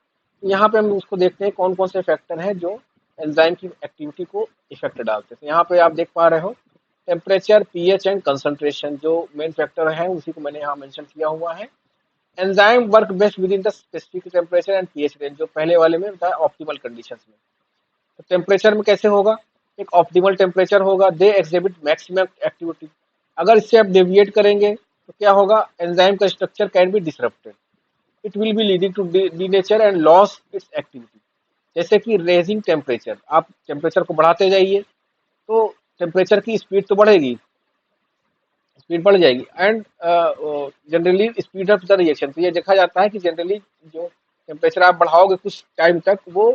[SPEAKER 1] यहाँ पे हम उसको देखते हैं कौन कौन से फैक्टर हैं जो एंजाइम की एक्टिविटी को इफेक्ट डालते हैं। यहाँ पे आप देख पा रहे हो टेम्परेचर, पीएच एंड कंसंट्रेशन जो मेन फैक्टर हैं, उसी को मैंने यहाँ मेंशन किया हुआ है। Enzyme work best with in the specific temperature and pH range, जो पहले वाले में बताया ऑप्टिमल कंडीशंस में। तो टेम्परेचर में कैसे होगा, एक ऑप्टिमल टेम्परेचर होगा, दे एक्सिबिट मैक्सिमम एक्टिविटी। अगर इससे आप डेविएट करेंगे तो क्या होगा, एंजाइम का structure can be disrupted, it will be leading to denature and loss its activity. जैसे कि रेजिंग टेम्परेचर, आप टेम्परेचर को बढ़ाते जाइए तो टेम्परेचर की स्पीड तो बढ़ेगी, स्पीड बढ़ जाएगी, and generally speed of the reaction. तो ये देखा जाता है कि जनरली जो टेम्परेचर आप बढ़ाओगे कुछ टाइम तक, वो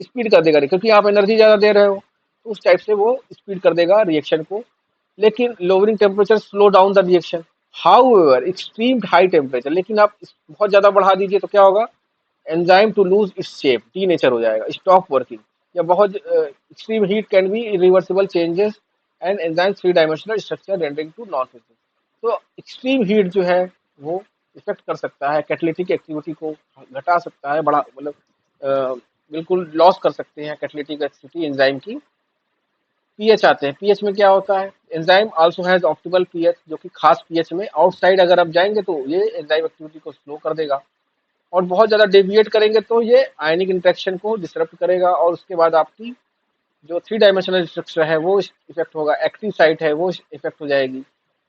[SPEAKER 1] स्पीड कर देगा, क्योंकि आप एनर्जी ज्यादा दे रहे हो, तो उस टाइप से वो स्पीड कर देगा रिएक्शन को। लेकिन lowering temperature slow down the reaction. However extreme high temperature, लेकिन आप बहुत ज्यादा बढ़ा दीजिए तो क्या होगा, enzyme to lose its shape, denature हो जाएगा, स्टॉप वर्किंग। या बहुत extreme heat can be irreversible changes and enzyme three dimensional structure rendering to non physical. तो एक्सट्रीम हीट जो है वो इफेक्ट कर सकता है कैटालिटिक एक्टिविटी को, घटा सकता है, बड़ा मतलब बिल्कुल लॉस कर सकते हैं कैटालिटिक एक्टिविटी एंजाइम की। पीएच आते हैं। पीएच में क्या होता है, enzyme also has optimal pH, जो कि खास पीएच में आउटसाइड अगर आप जाएंगे तो ये एंजाइम एक्टिविटी को स्लो कर देगा, और बहुत ज्यादा डेविएट करेंगे तो ये आयनिक इंटरेक्शन को डिसरप्ट करेगा, और उसके बाद आपकी जो थ्री डायमेंशनल स्ट्रक्चर है वो इफेक्ट होगा, एक्टिव साइट है वो इफेक्ट हो जाएगी,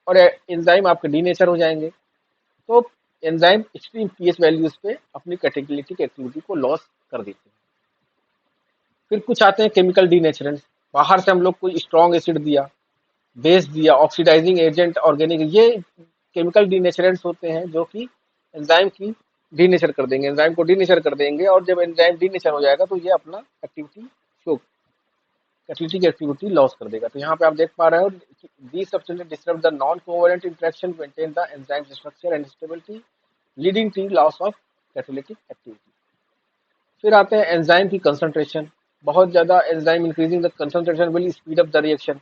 [SPEAKER 1] और एंजाइम आपके डीनेचर हो जाएंगे। तो एंजाइम एक्सट्रीम पीएच वैल्यूज पे अपनी कैटेलिटिक एक्टिविटी को लॉस कर देते हैं। फिर कुछ आते हैं केमिकल डीनेचरेंस। बाहर से हम लोग कोई स्ट्रॉन्ग एसिड दिया, बेस दिया, ऑक्सीडाइजिंग एजेंट, ऑर्गेनिक, ये केमिकल डीनेचरेंट्स होते हैं जो कि एंजाइम की डीनेचर कर देंगे, एंजाइम को डीनेचर कर देंगे, और जब एंजाइम डीनेचर हो जाएगा तो ये अपना activity show catalytic activity loss कर देगा। तो यहाँ पे आप देख पा रहे हो, these substances disrupt the non-covalent interaction, maintain the enzyme structure and stability, leading to loss of catalytic activity। फिर आते हैं एंजाइम की कंसंट्रेशन। बहुत ज्यादा enzyme increasing the concentration will speed up the reaction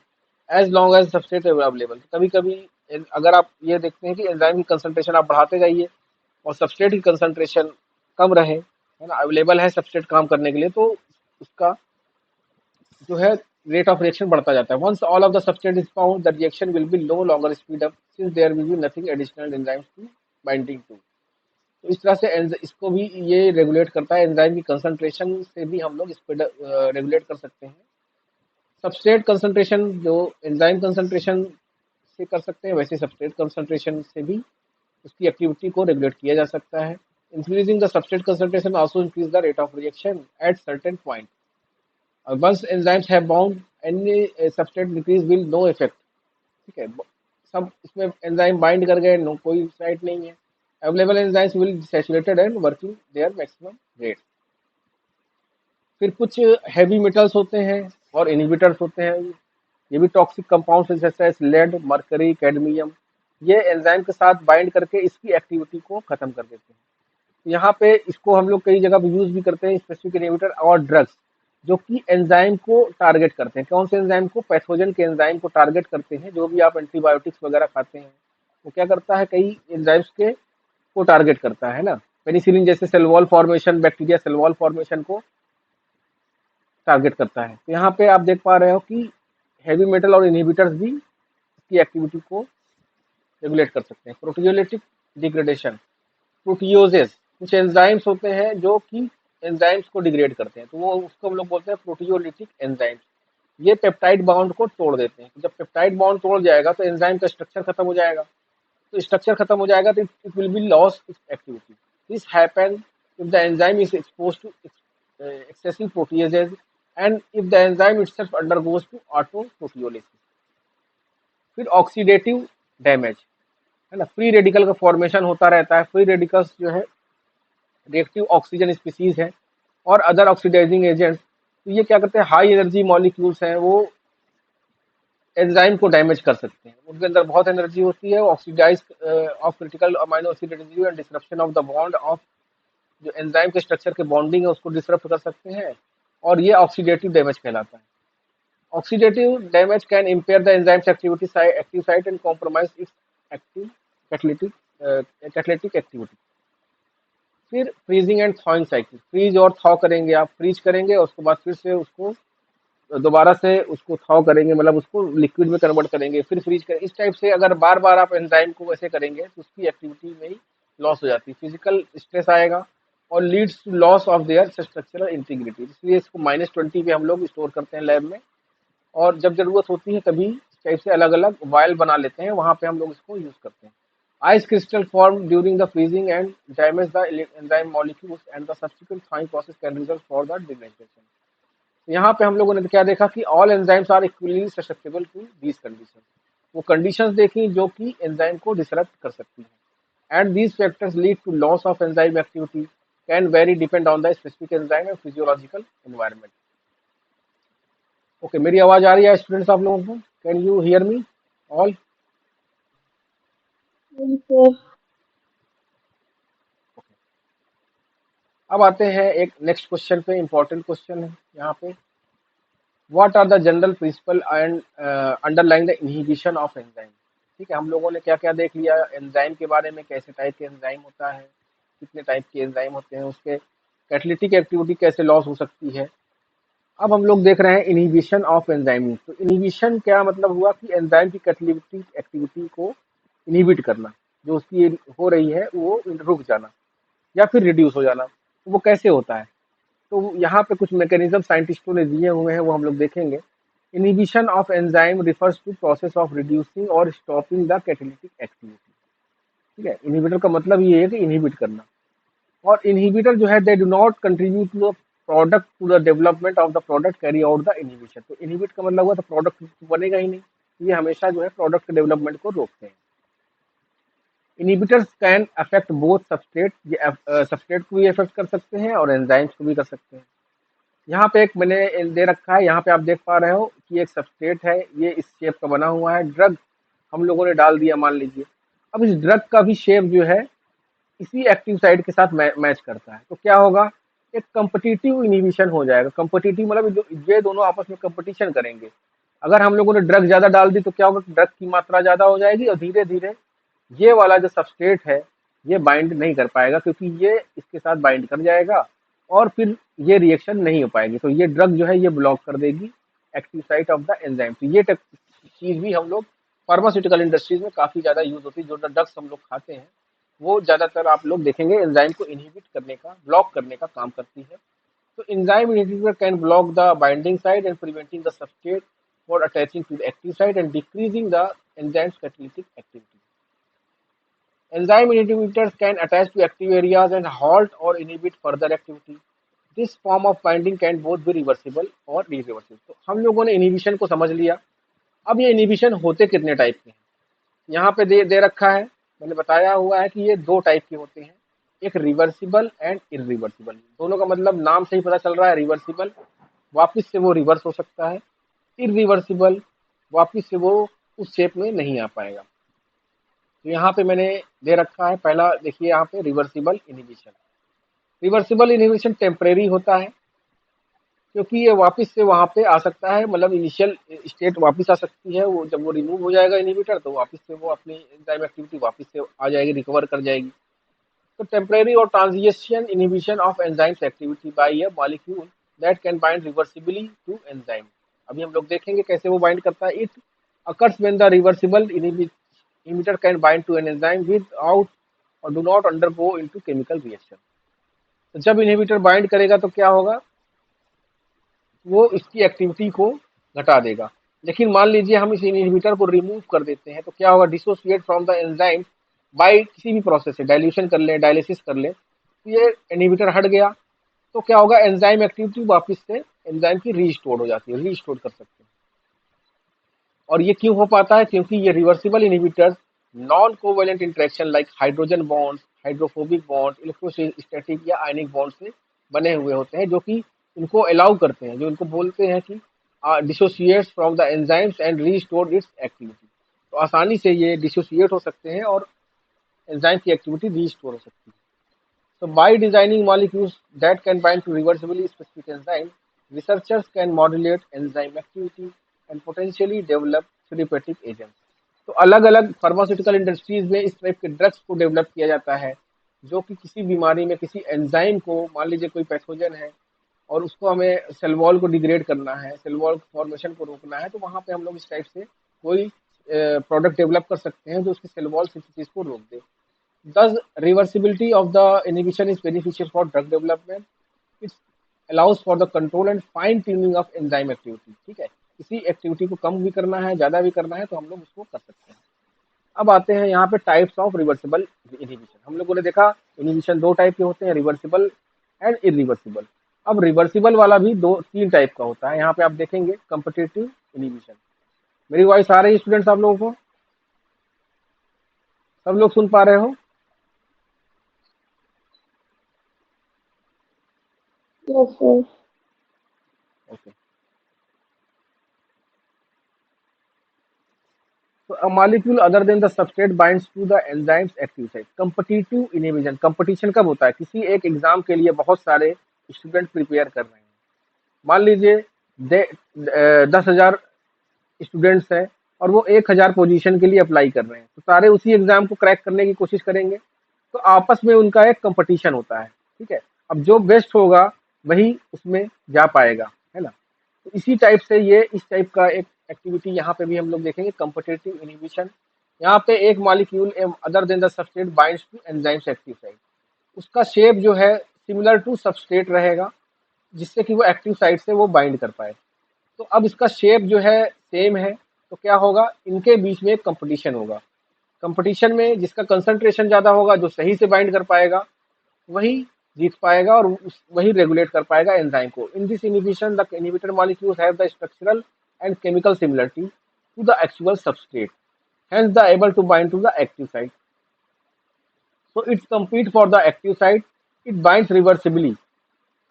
[SPEAKER 1] as long as substrate available. कभी कभी अगर आप ये देखते हैं कि एंजाइम की कंसंट्रेशन आप बढ़ाते जाइए और सबस्ट्रेट की कंसंट्रेशन कम रहे, है ना, अवेलेबल है सबस्ट्रेट काम करने के लिए, तो उसका जो है रेट ऑफ रिएक्शन बढ़ता जाता है। Once all of the substrate is found, the reaction will be no longer speed up since there will be nothing additional enzymes to binding to. तो इस तरह से इसको भी ये रेगुलेट करता है, एंजाइम की कंसंट्रेशन से भी हम लोग इसको रेगुलेट कर सकते हैं। सबस्ट्रेट कंसंट्रेशन जो एंजाइम कंसंट्रेशन से कर सकते हैं, वैसे सबस्ट्रेट कंसंट्रेशन से भी उसकी एक्टिविटी को रेगुलेट किया जा सकता है। Increasing the substrate concentration also increase the rate of reaction at certain point. Once enzymes have bound any substrate decrease will no effect. ठीक है, सब इसमें एंजाइम बाइंड कर गए, नो कोई साइट नहीं है। Available enzymes will saturated and working their maximum rate. फिर कुछ हैवी मेटल्स होते हैं और इनहिबिटर्स होते हैं, ये भी टॉक्सिक कंपाउंड्स जैसे लेड, मरकरी, कैडमियम, ये एंजाइम के साथ बाइंड करके इसकी एक्टिविटी को खत्म कर देते हैं। यहाँ पे इसको हम लोग कई जगह पे यूज भी करते हैं, स्पेसिफिक इनहिबिटर और ड्रग्स जो कि एंजाइम को टारगेट करते हैं। कौन से एंजाइम को, पैथोजन के एंजाइम को टारगेट करते हैं। जो भी आप एंटीबायोटिक्स वगैरह खाते हैं वो क्या करता है, कई एंजाइम्स के को टारगेट करता है ना। पेनिसिलिन जैसे cell wall formation, bacteria cell wall formation को टारगेट करता है। तो यहाँ पे आप देख पा रहे हो कि हैवी मेटल और इनहिबिटर्स भी इसकी एक्टिविटी को रेगुलेट कर सकते हैं। प्रोटियोलिटिक डिग्रेडेशन, प्रोटियोजेस, कुछ एंजाइम्स होते हैं जो कि एंजाइम्स को डिग्रेड करते हैं, तो वो उसको हम लोग बोलते हैं प्रोटियोलिटिक एंजाइम्स। ये पेप्टाइड बॉन्ड को तोड़ देते हैं। जब पेप्टाइड बॉन्ड तोड़ जाएगा तो एंजाइम का स्ट्रक्चर खत्म हो जाएगा, तो स्ट्रक्चर खत्म हो जाएगा तो it will be loss its activity. This happen if the enzyme is exposed to excessive proteases and if the enzyme itself undergoes to autoproteolysis। फिर ऑक्सीडेटिव डैमेज, है ना, फ्री रेडिकल का फॉर्मेशन होता रहता है। फ्री रेडिकल्स जो है रिएक्टिव ऑक्सीजन स्पीसीज है और अदर ऑक्सीडाइजिंग एजेंट्स, तो ये क्या करते हैं, हाई एनर्जी मॉलिक्यूल्स हैं वो एंजाइम को डैमेज कर सकते हैं। उनके अंदर बहुत एनर्जी होती है, oxidise of critical amino acid residue and disruption of the bond of, जो एंजाइम के स्ट्रक्चर के बॉन्डिंग है उसको डिसरप्ट कर सकते हैं, और ये ऑक्सीडेटिव डैमेज कहलाता है। Oxidative damage can impair the enzymes activity active site and compromise its active catalytic catalytic activity. फिर freezing and thawing cycle, freeze और थॉ करेंगे, आप फ्रीज करेंगे और उसके बाद फिर से उसको दोबारा से उसको थॉ करेंगे, मतलब उसको लिक्विड में कन्वर्ट करेंगे, फिर फ्रीज करेंगे। इस टाइप से अगर बार बार आप एंजाइम को वैसे करेंगे तो उसकी एक्टिविटी में ही लॉस हो जाती है, फिजिकल स्ट्रेस आएगा और leads to loss of their structural integrity. इसलिए इसको -20 पे हम लोग स्टोर करते हैं लैब में, और जब जरूरत होती है तभी इस टाइप से अलग अलग वायल बना लेते हैं, वहां पे हम लोग इसको यूज करते हैं। Ice crystal form during the freezing and damage the enzyme molecules and the subsequent thawing process can result for the degradation. यहाँ पे हम लोगों ने क्या देखा कि all enzymes are equally susceptible to these condition. वो कंडीशंस देखी जो कि एंजाइम को डिसरप्ट कर सकती हैं, and these factors lead to loss of enzyme activity can very depend on the specific enzyme and physiological environment. Okay, मेरी आवाज आ रही है स्टूडेंट्स आप लोगों को? Can you hear me all?
[SPEAKER 2] Yes,
[SPEAKER 1] अब आते हैं एक नेक्स्ट क्वेश्चन पे, इंपॉर्टेंट क्वेश्चन है यहाँ पे। What are the general principle and underlying the inhibition of enzyme. ठीक है, हम लोगों ने क्या क्या देख लिया एंजाइम के बारे में, कैसे टाइप के एंजाइम होता है, कितने टाइप के एंजाइम होते हैं, उसके कैटलिटिक एक्टिविटी कैसे लॉस हो सकती है, अब हम लोग देख रहे हैं इनहिबिशन ऑफ एंजाइम। तो इनहिबिशन क्या मतलब हुआ कि एंजाइम की कैटालिटिक एक्टिविटी को इनहिबिट करना, जो उसकी हो रही है वो रुक जाना या फिर रिड्यूस हो जाना। तो वो कैसे होता है? तो यहाँ पे कुछ मैकेनिज्म साइंटिस्टों ने दिए हुए हैं, वो हम लोग देखेंगे। Inhibition of enzyme refers to process of reducing और स्टॉपिंग द कैटालिटिक एक्टिविटी। ठीक है, इनहिबिटर का मतलब ये है कि इनहिबिट करना। और इनहिबिटर जो है they do not contribute to the product to the development of the product carry out the inhibition. तो इनहिबिट का मतलब हुआ तो प्रोडक्ट बनेगा ही नहीं, ये हमेशा जो है प्रोडक्ट डेवलपमेंट को रोकते हैं। Inhibitors can affect both substrate, ये सबस्ट्रेट को भी अफेक्ट कर सकते हैं और एंजाइम्स को भी कर सकते हैं। यहाँ पे एक मैंने दे रखा है, यहाँ पे आप देख पा रहे हो कि एक सबस्ट्रेट है, ये इस शेप का बना हुआ है। ड्रग हम लोगों ने डाल दिया मान लीजिए। अब इस ड्रग का भी शेप जो है इसी एक्टिव साइट के साथ मैच करता है। तो क्या होगा, एक कंपटीटिव इनहिबिशन हो जाएगा। कंपटीटिव मतलब ये दोनों आपस में कंपटीशन करेंगे। अगर हम लोगों ने ड्रग ज्यादा डाल दी तो क्या होगा, ड्रग की मात्रा ज्यादा हो जाएगी और धीरे धीरे ये वाला जो सबस्ट्रेट है ये बाइंड नहीं कर पाएगा, क्योंकि ये इसके साथ बाइंड कर जाएगा और फिर ये रिएक्शन नहीं हो पाएगी। तो ये ड्रग जो है ये ब्लॉक कर देगी active site of the enzyme. तो ये चीज भी हम लोग फार्मास्यूटिकल इंडस्ट्रीज में काफी ज्यादा यूज होती है। जो ड्रग्स हम लोग खाते हैं वो ज्यादातर आप लोग देखेंगे एंजाइम को इनहिबिट करने का, ब्लॉक करने का काम करती है। तो enzyme inhibitor can block the binding site and preventing the substrate for attaching to the active site and decreasing the enzymes catalytic activity. Enzyme inhibitors can attach to active areas and halt or inhibit further activity. This form of binding can both be reversible और irreversible। तो हम लोगों ने इनहिबिशन को समझ लिया। अब ये इनहिबिशन होते कितने टाइप के हैं, यहाँ पे दे रखा है। मैंने बताया हुआ है कि ये दो टाइप के होते हैं, एक रिवर्सिबल एंड इरिवर्सिबल। दोनों का मतलब नाम से ही पता चल रहा है, रिवर्सिबल वापिस से वो रिवर्स हो सकता है, इरिवर्सिबल वापिस से वो उस शेप में नहीं आ पाएगा। तो यहाँ पे मैंने दे रखा है, पहला देखिए यहाँ पे reversible inhibition. Reversible inhibition temporary होता है, क्योंकि ये वापस से वहां पे आ सकता है, मतलब इनिशियल स्टेट वापस आ सकती है। वो जब वो रिमूव हो जाएगा इनहिबिटर तो वापस से वो अपनी एंजाइम एक्टिविटी वापस से आ जाएगी, रिकवर कर जाएगी। तो टेम्परेरी और transition inhibition of enzymes activity by a molecule that can bind reversibly to enzyme. अभी हम लोग देखेंगे कैसे वो बाइंड करता है। It occurs when the reversible inhibitor can bind to an enzyme without or do not undergo into chemical reaction। तो जब इनहिबिटर बाइंड करेगा तो क्या होगा, वो इसकी एक्टिविटी को घटा देगा। लेकिन मान लीजिए हम इस इनहिबिटर को रिमूव कर देते हैं तो क्या होगा, dissociate from the enzyme by किसी भी प्रोसेस से, डाइल्यूशन कर ले, डायलिसिस कर ले, तो ये इनहिबिटर हट गया। तो क्या होगा, एंजाइम एक्टिविटी वापस से एंजाइम की रीस्टोर हो जाती है, रीस्टोर कर सकते हैं। और ये क्यों हो पाता है, क्योंकि ये reversible inhibitors non covalent interaction like hydrogen bonds, hydrophobic bonds, electrostatic या आयनिक बॉन्ड से बने हुए होते हैं, जो कि इनको अलाउ करते हैं, जो इनको बोलते हैं कि dissociates from the enzymes and restore it's activity. तो आसानी से ये डिसोसिएट हो सकते हैं और एंजाइम की एक्टिविटी रीस्टोर हो सकती है। So by designing molecules that can bind to reversibly specific enzymes, researchers can modulate enzyme activity and potentially develop therapeutic agents। तो अलग अलग फार्मास्यूटिकल इंडस्ट्रीज में इस टाइप के ड्रग्स को डेवलप किया जाता है, जो कि किसी बीमारी में किसी एंजाइम को, मान लीजिए कोई पैथोजन है और उसको हमें सेल वॉल को डिग्रेड करना है, सेल वॉल फॉर्मेशन को रोकना है, तो वहां पे हम लोग इस टाइप से कोई प्रोडक्ट डेवलप कर सकते हैं जो उसकी सेल वॉल सिंथेसिस को रोक दे। Thus, reversibility of the inhibition is beneficial for drug development. It allows for the control and fine tuning of enzyme activity। ठीक है, किसी एक्टिविटी को कम भी करना है, ज्यादा भी करना है, तो हम लोग उसको कर सकते हैं। अब आते हैं यहाँ पे टाइप्स ऑफ रिवर्सिबल इनहिबिशन। हम लोगों ने देखा इनहिबिशन दो टाइप के होते हैं, रिवर्सिबल एंड इरिवर्सिबल। अब रिवर्सिबल वाला भी दो तीन टाइप का होता है। यहाँ पे आप देखेंगे कम्पिटिटिव इनहिबिशन। मेरी वॉइस आ रही है स्टूडेंट्स आप लोगों को? सब लोग सुन पा रहे हो?
[SPEAKER 2] Yes, sir.
[SPEAKER 1] Okay. So a molecule other than the substrate binds to the enzyme's active site। competitive inhibition, competition कब होता है, किसी एक एग्जाम के लिए बहुत सारे स्टूडेंट प्रिपेयर कर रहे हैं। मान लीजिए 10,000 स्टूडेंट्स हैं और वो 1,000 पोजीशन के लिए अप्लाई कर रहे हैं, तो सारे उसी एग्जाम को क्रैक करने की कोशिश करेंगे। तो आपस में उनका एक कंपटीशन होता है। ठीक है, अब जो बेस्ट होगा वही उसमें जा पाएगा, है ना। तो इसी टाइप से ये इस टाइप का एक एक्टिविटी यहाँ पे भी हम लोग देखेंगे, कॉम्पिटिटिव इनहिबिशन। यहाँ पे एक molecule other than the substrate binds to enzymes active site, उसका शेप जो है सिमिलर टू सबस्ट्रेट रहेगा, जिससे कि वो एक्टिव साइट से वो बाइंड कर पाए। तो अब इसका शेप जो है सेम है, तो क्या होगा, इनके बीच में एक कंपटीशन होगा। कंपटीशन में जिसका कंसंट्रेशन ज्यादा होगा, जो सही से बाइंड कर पाएगा, वही जीत पाएगा और वही रेगुलेट कर पाएगा एंजाइम को। In this inhibition the inhibitor molecules have the structural and chemical similarity to the actual substrate, hence the able to bind to the active site. So it compete for the active site, it binds reversibly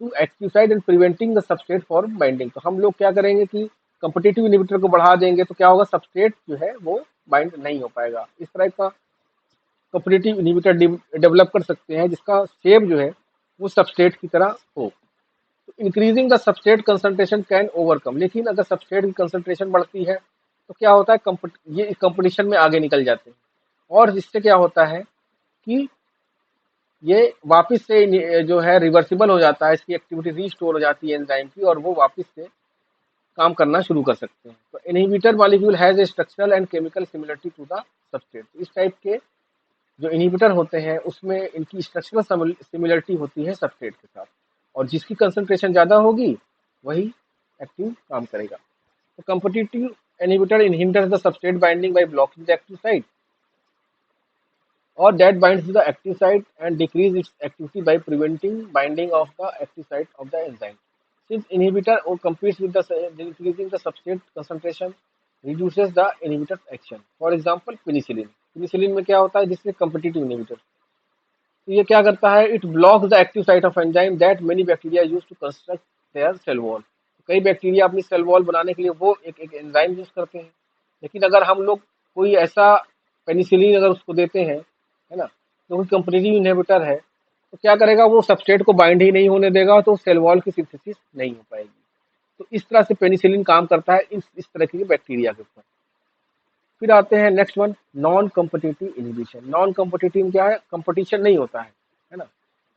[SPEAKER 1] to active site and preventing the substrate for binding. तो हम लोग क्या करेंगे कि competitive inhibitor को बढ़ा देंगे, तो क्या होगा, substrate जो है वो bind नहीं हो पाएगा। इस तरह का competitive inhibitor डेवलप कर सकते हैं जिसका शेप जो है वो substrate की तरह हो। तो increasing the substrate concentration can overcome, लेकिन अगर सबस्ट्रेट की कंसंट्रेशन बढ़ती है तो क्या होता है, ये कंपटीशन में आगे निकल जाते हैं, और जिससे क्या होता है कि ये वापस से जो है रिवर्सिबल हो जाता है, इसकी एक्टिविटी रीस्टोर हो जाती है एंजाइम की, और वो वापस से काम करना शुरू कर सकते हैं। तो inhibitor molecule has a structural and chemical similarity to the substrate. इस टाइप के जो इनहिबिटर होते हैं उसमें इनकी स्ट्रक्चरल सिमिलरिटी होती है सबस्ट्रेट के साथ, और जिसकी कंसंट्रेशन ज्यादा होगी वही एक्टिव काम करेगा। तो competitive inhibitor inhibits the substrate binding by blocking the active site, or that binds to the active site and decrease its activity by preventing binding of the active site of the enzyme. Since inhibitor or competes with the increasing the substrate concentration reduces the inhibitor's action. For example, penicillin. Penicillin में क्या होता है, जिससे competitive inhibitor, तो ये क्या करता है, it blocks the active site of enzyme that many bacteria use to construct their cell wall. कई बैक्टीरिया अपनी सेल वॉल बनाने के लिए वो एक एंजाइम यूज करते हैं। लेकिन अगर हम लोग कोई ऐसा पेनिसिलिन अगर उसको देते हैं, है ना, जो कोई कंपटीटिव इनहिबिटर है, तो क्या करेगा, वो सबस्ट्रेट को बाइंड ही नहीं होने देगा, तो सेल वॉल की सिंथेसिस नहीं हो पाएगी। तो इस तरह से पेनिसिलिन काम करता है इस तरह की बैक्टीरिया के ऊपर। फिर आते हैं next one, non competitive inhibition. Non competitive क्या है, कंपटीशन नहीं होता है ना।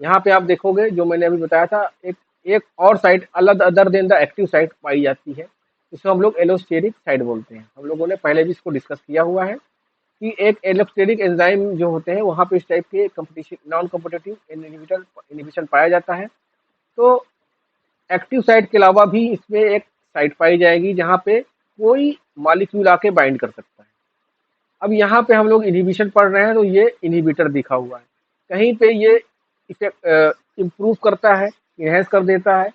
[SPEAKER 1] यहाँ पे आप देखोगे जो मैंने अभी बताया था, एक एक और साइट अलग other than the active site पाई जाती है, जिसको हम लोग एलोस्टेरिक साइट बोलते हैं। हम लोगों ने पहले भी इसको डिस्कस किया हुआ है कि एक एलोस्टेरिक एंजाइम जो होते हैं वहाँ पे इस टाइप के competition non competitive inhibitor inhibition पाया जाता है। तो एक्टिव साइट के अलावा भी इसमें एक साइट पाई जाएगी जहाँ पे कोई मॉलिक्यूल आके बाइंड कर सकता है। अब यहाँ पे हम लोग इनहिबिशन पढ़ रहे हैं, तो ये इनहिबिटर दिखा हुआ है, कहीं पे ये इफेक्ट इम्प्रूव करता है, इनहेंस कर देता है,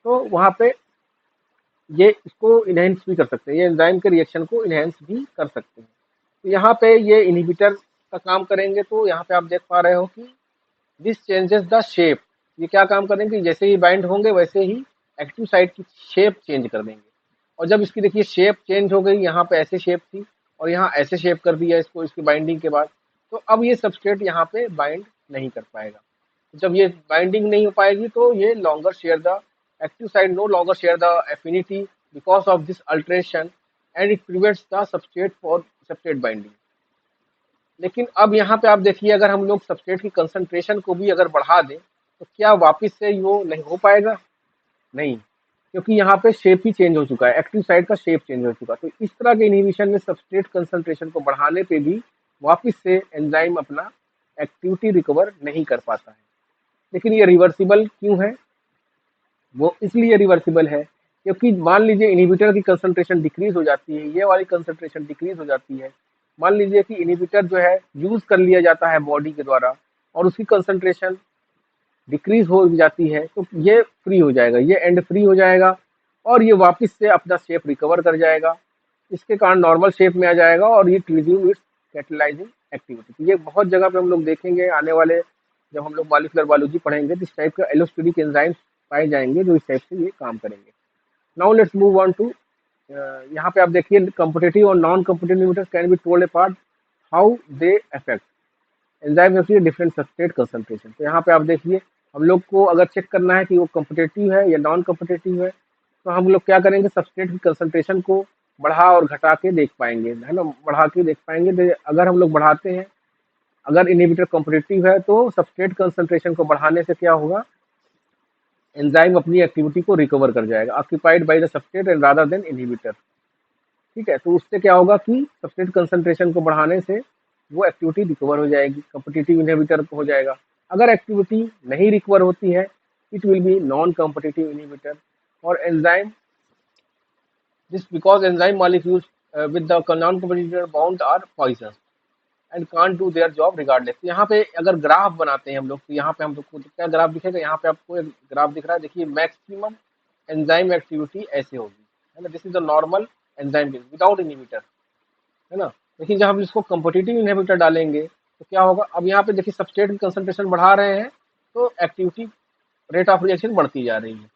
[SPEAKER 1] तो वहाँ पे ये इसको इनहेंस भी कर सकते हैं, ये एंजाइम के रिएक्शन को इनहेंस भी कर सकते हैं। तो यहाँ पे ये इनहिबिटर का काम करेंगे, तो यहाँ पे आप देख पा रहे हो कि दिस चेंजेस द शेप। ये क्या काम करेंगे, जैसे ही बाइंड होंगे वैसे ही एक्टिव साइट की शेप चेंज कर देंगे। और जब इसकी देखिए शेप चेंज हो गई, यहाँ पे ऐसे शेप थी और यहाँ ऐसे शेप कर दिया इसको इसकी बाइंडिंग के बाद, तो अब ये सबस्ट्रेट यहाँ पे बाइंड नहीं कर पाएगा। जब ये बाइंडिंग नहीं हो पाएगी तो ये longer share the active site no longer share the affinity because of this alteration and it prevents the substrate for substrate binding. लेकिन अब यहाँ पे आप देखिए, अगर हम लोग सबस्ट्रेट की कंसंट्रेशन को भी अगर बढ़ा दें, तो क्या वापस से वो नहीं हो पाएगा? नहीं, क्योंकि यहाँ पे शेप ही चेंज हो चुका है, एक्टिव साइट का शेप चेंज हो चुका है। तो इस तरह के इनहिबिशन में सबस्ट्रेट कंसंट्रेशन को बढ़ाने पे भी वापस से एंजाइम अपना एक्टिविटी रिकवर नहीं कर पाता है। लेकिन ये रिवर्सिबल क्यों है? वो इसलिए रिवर्सिबल है क्योंकि मान लीजिए इनहिबिटर की कंसंट्रेशन डिक्रीज हो जाती है, ये वाली कंसंट्रेशन डिक्रीज हो जाती है। मान लीजिए कि इनहिबिटर जो है यूज कर लिया जाता है बॉडी के द्वारा और उसकी कंसंट्रेशन डिक्रीज हो जाती है, तो ये फ्री हो जाएगा, ये एंड फ्री हो जाएगा और ये वापस से अपना शेप रिकवर कर जाएगा। इसके कारण नॉर्मल शेप में आ जाएगा और ये रिज्यूम इट्स कैटलाइजिंग एक्टिविटी। ये बहुत जगह पे हम लोग देखेंगे आने वाले, जब हम लोग मॉलिक्यूलर बायोलॉजी पढ़ेंगे, तो इस टाइप के एलोस्टेरिक एंजाइम्स पाए जाएंगे जो इस टाइप से ये काम करेंगे। Now let's move on to, यहाँ पे आप देखिए कॉम्पिटिटिव और non competitive inhibitors can be told apart how they affect enzyme different substrate concentration. तो यहाँ पे आप देखिए, हम लोग को अगर चेक करना है कि वो कॉम्पिटिटिव है या नॉन कॉम्पिटिटिव है, तो हम लोग क्या करेंगे, सबस्ट्रेट की कंसंट्रेशन को बढ़ा और घटा के देख पाएंगे, है ना, बढ़ा के देख पाएंगे। तो अगर हम लोग बढ़ाते हैं, अगर इनहिबिटर कॉम्पिटिटिव है तो सबस्ट्रेट कंसंट्रेशन को बढ़ाने से क्या होगा, एंजाइम अपनी एक्टिविटी को रिकवर कर जाएगा, occupied by the substrate and rather than inhibitor. ठीक है, तो उससे क्या होगा कि सबस्ट्रेट कंसंट्रेशन को बढ़ाने से वो एक्टिविटी रिकवर हो जाएगी, कॉम्पिटिटिव इनहिबिटर हो जाएगा। अगर एक्टिविटी नहीं रिकवर होती है, it will be non competitive inhibitor. और enzyme this because enzyme molecules with the non competitive bound are poison and can't do their job regardless. यहाँ पे अगर ग्राफ बनाते हैं हम लोग, तो यहाँ पे हम लोग को क्या ग्राफ दिखेगा, यहाँ पे आपको एक ग्राफ दिख रहा है, देखिए मैक्सिमम एंजाइम एक्टिविटी ऐसे होगी, है ना, this is the normal enzyme without inhibitor, है ना। लेकिन जब हम इसको कॉम्पिटिटिव इनहिबिटर डालेंगे तो क्या होगा, अब यहाँ पे देखिए सबस्ट्रेट की कंसंट्रेशन बढ़ा रहे हैं तो एक्टिविटी रेट ऑफ रिएक्शन बढ़ती जा रही है।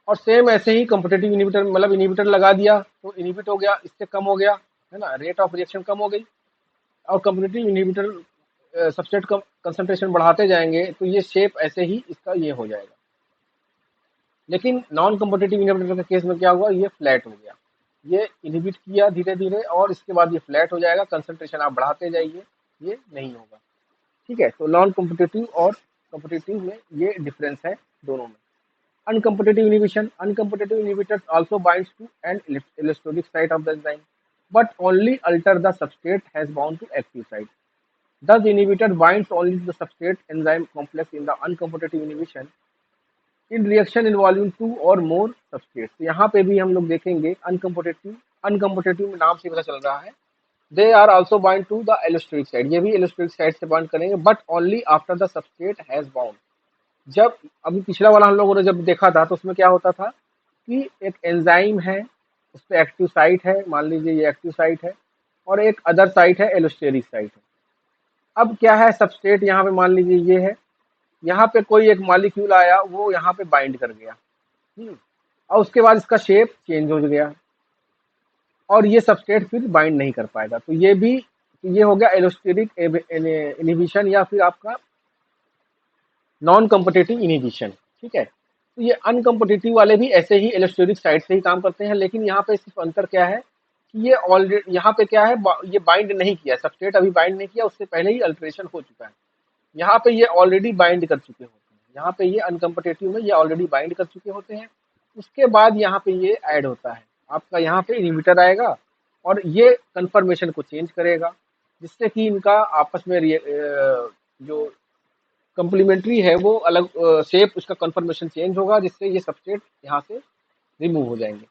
[SPEAKER 1] और सेम ऐसे ही कॉम्पिटिटिव इनहिबिटर, मतलब इनहिबिटर लगा दिया तो इनहिबिट हो गया, इससे कम हो गया, है ना, रेट ऑफ रिएक्शन कम हो गई। और कॉम्पिटिटिव इनहिबिटर सबस्ट्रेट कंसंट्रेशन बढ़ाते जाएंगे तो ये शेप ऐसे ही इसका ये हो जाएगा। लेकिन नॉन कॉम्पिटिटिव इनहिबिटर के केस में क्या हुआ, ये फ्लैट हो गया, ये इनहिबिट किया धीरे धीरे और इसके बाद ये फ्लैट हो जाएगा, कंसंट्रेशन आप बढ़ाते जाइए, ये नहीं होगा। ठीक है, तो नॉन कॉम्पिटिटिव और कॉम्पिटिटिव में ये डिफरेंस है दोनों में। Uncompetitive inhibition. Uncompetitive inhibitors also binds to an allosteric site of the enzyme, but only alter the substrate has bound to active site. Thus, the inhibitor binds only to the substrate enzyme complex in the uncompetitive inhibition in reaction involving two or more substrates. तो यहाँ पे भी हम लोग देखेंगे अनकम्पिटिटिव में नाम से पता चल रहा है, they are also bind to the allosteric side, ये भी एलोस्टेरिक साइड से बाइंड करेंगे, but only after the substrate has bound. जब अभी पिछला वाला हम लोगों ने जब देखा था तो उसमें क्या होता था कि एक एंजाइम है, उस पर एक्टिव साइट है, मान लीजिए ये एक्टिव साइट है, और एक अदर साइट है, एलोस्टेरिक साइट है। अब क्या है, सबस्ट्रेट यहाँ पे मान लीजिए ये है, यहाँ पे कोई एक मॉलिक्यूल आया, वो यहाँ पे बाइंड कर गया, और उसके बाद इसका शेप चेंज हो गया और ये सबस्ट्रेट फिर बाइंड नहीं कर पाएगा। तो ये भी, ये हो गया एलोस्टेरिक इनहिबिशन या फिर आपका नॉन कॉम्पिटिटिव इनहिबिशन। ठीक है, तो ये अनकॉम्पिटिटिव वाले भी ऐसे ही एलोस्टेरिक साइड से ही काम करते हैं, लेकिन यहाँ पे सिर्फ अंतर क्या है कि ये ऑलरेडी यहाँ पे क्या है, ये बाइंड नहीं किया, सबस्ट्रेट अभी बाइंड नहीं किया, उससे पहले ही अल्टरेशन हो चुका है। यहाँ पे ये ऑलरेडी बाइंड कर चुके होते हैं, यहाँ पे ये अनकम्पिटिटिव में ये ऑलरेडी बाइंड कर चुके होते हैं, उसके बाद यहाँ पे ये ऐड होता है, आपका यहाँ पे इनहिबिटर आएगा और ये कन्फर्मेशन को चेंज करेगा, जिससे कि इनका आपस में जो कम्प्लीमेंट्री है वो अलग शेप, उसका कन्फर्मेशन चेंज होगा, जिससे ये सबस्ट्रेट यहाँ से रिमूव हो जाएंगे।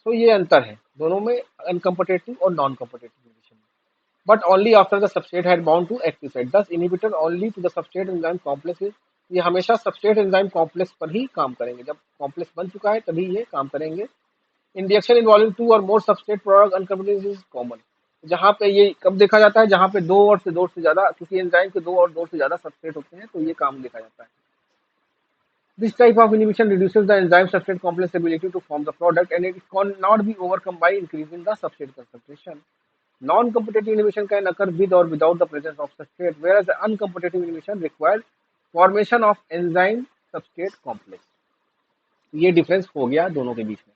[SPEAKER 1] तो ये अंतर है दोनों में, अनकम्पिटिटिव और नॉन कम्पिटिटिव इनहिबिशन में। But only after the substrate had bound to active site, thus inhibitor only to the substrate enzyme complex. ये हमेशा सबस्ट्रेट एंजाइम कॉम्प्लेक्स पर ही काम करेंगे, जब कॉम्प्लेक्स बन चुका है तभी ये काम करेंगे। इन रिएक्शन इन्वॉल्विंग टू और मोर सबस्ट्रेट प्रोडक्ट अनकम्पिटिटिव इज कॉमन। जहाँ पे ये कब देखा जाता है, जहाँ पे दो से ज्यादा, किसी एंजाइम के दो से ज्यादा सबस्ट्रेट होते हैं तो ये काम देखा जाता है। This type of inhibition reduces the enzyme substrate complex ability to form the product and it cannot be overcome by increasing the substrate concentration. Non-competitive inhibition can occur with or without the presence of substrate, whereas the uncompetitive inhibition requires formation of enzyme substrate complex. ये डिफरेंस हो गया दोनों के बीच में।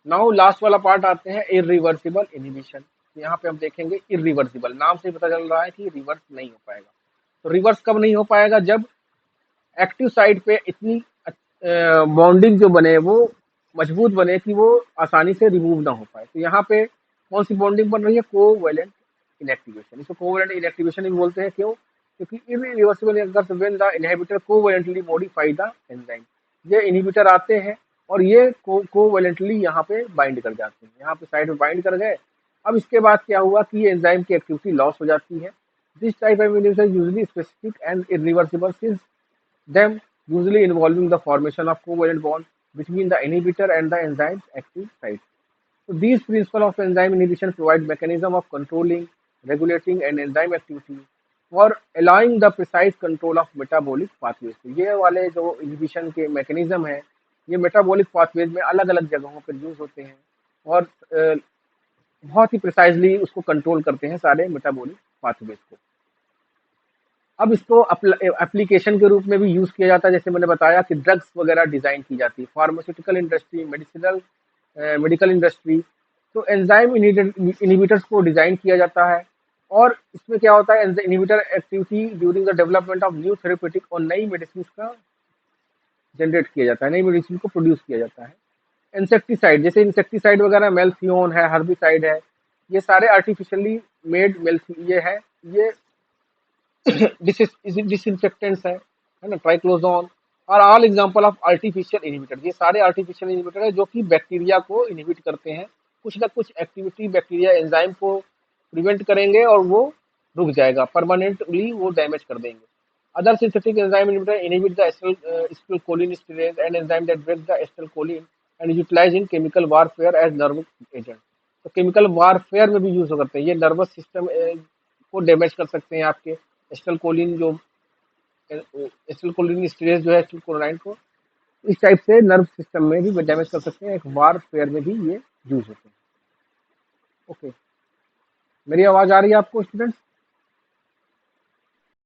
[SPEAKER 1] नाउ लास्ट वाला पार्ट आते हैं, इरिवर्सिबल इनहिबिशन। यहाँ पे हम देखेंगे इरिवर्सिबल, नाम से पता चल रहा है कि रिवर्स नहीं हो पाएगा। तो रिवर्स कब नहीं हो पाएगा, जब एक्टिव साइड पे इतनी बॉन्डिंग जो बने वो मजबूत बने कि वो आसानी से रिमूव ना हो पाए। तो यहाँ पे कौन सी बॉन्डिंग बन रही है, कोवैलेंट इनएक्टिवेशन। इसको कोवैलेंट इनएक्टिवेशन भी बोलते हैं, क्यों, क्योंकि irreversible occurs when the inhibitor covalently modify the enzyme. ये इनहिबिटर आते हैं और ये कोवैलेंटली यहाँ पे बाइंड कर जाते हैं, यहाँ पे साइड में बाइंड कर गए। अब इसके बाद क्या हुआ कि ये एंजाइम की एक्टिविटी लॉस हो जाती है। This type of inhibition usually specific and irreversible since them usually involving the formation of covalent bond between the inhibitor and the enzyme's active site. So these principles of enzyme inhibition provide mechanism of controlling, regulating and enzyme activity for allowing the precise control of metabolic pathways. तो ये वाले जो inhibition के mechanism है, ये metabolic pathways में अलग अलग जगहों पर यूज होते हैं और बहुत ही प्रिसाइजली उसको कंट्रोल करते हैं सारे मेटाबॉलिक पाथवेज को। अब इसको एप्लीकेशन के रूप में भी यूज किया जाता है, जैसे मैंने बताया कि ड्रग्स वगैरह डिजाइन की जाती है, फार्मास्यूटिकल इंडस्ट्री, मेडिकल इंडस्ट्री। तो एंजाइम इनहिबिटर्स को डिजाइन किया जाता है और इसमें क्या होता है, inhibitor activity during the development of new therapeutic और नई मेडिसिन का जनरेट किया जाता है, नई मेडिसिन को प्रोड्यूस किया जाता है। इंसेक्टिसाइड, जैसे इंसेक्टिसाइड वगैरह, मेल्थियोन है, हर्बिसाइड है, ये सारे आर्टिफिशियली मेड मेल्थ ये है, ये डिसइंफेक्टेंट्स है ना, ट्राइक्लोजोन और all example of artificial inhibitor. ये सारे आर्टिफिशियल इनहिबिटर है जो कि बैक्टीरिया को इनहिबिट करते हैं, कुछ ना कुछ एक्टिविटी बैक्टीरिया एंजाइम को प्रिवेंट करेंगे और वो रुक जाएगा, परमानेंटली वो डैमेज कर देंगे। Other synthetic enzyme inhibitor inhibit the acetylcholine and enzyme that break the acetylcholine and utilize in chemical warfare as nerve agent. तो केमिकल वारफेयर में भी यूज करते हैं, ये नर्वस सिस्टम को डैमेज कर सकते हैं आपके। एसिटिलकोलिन जो एसिटिलकोलिन स्टेरॉइड जो है एसिटिलकोलाइन को इस टाइप से नर्व सिस्टम में भी डैमेज कर सकते हैं, एक वारफेयर में भी ये यूज होते हैं। ओके, मेरी आवाज आ रही है आपको स्टूडेंट्स?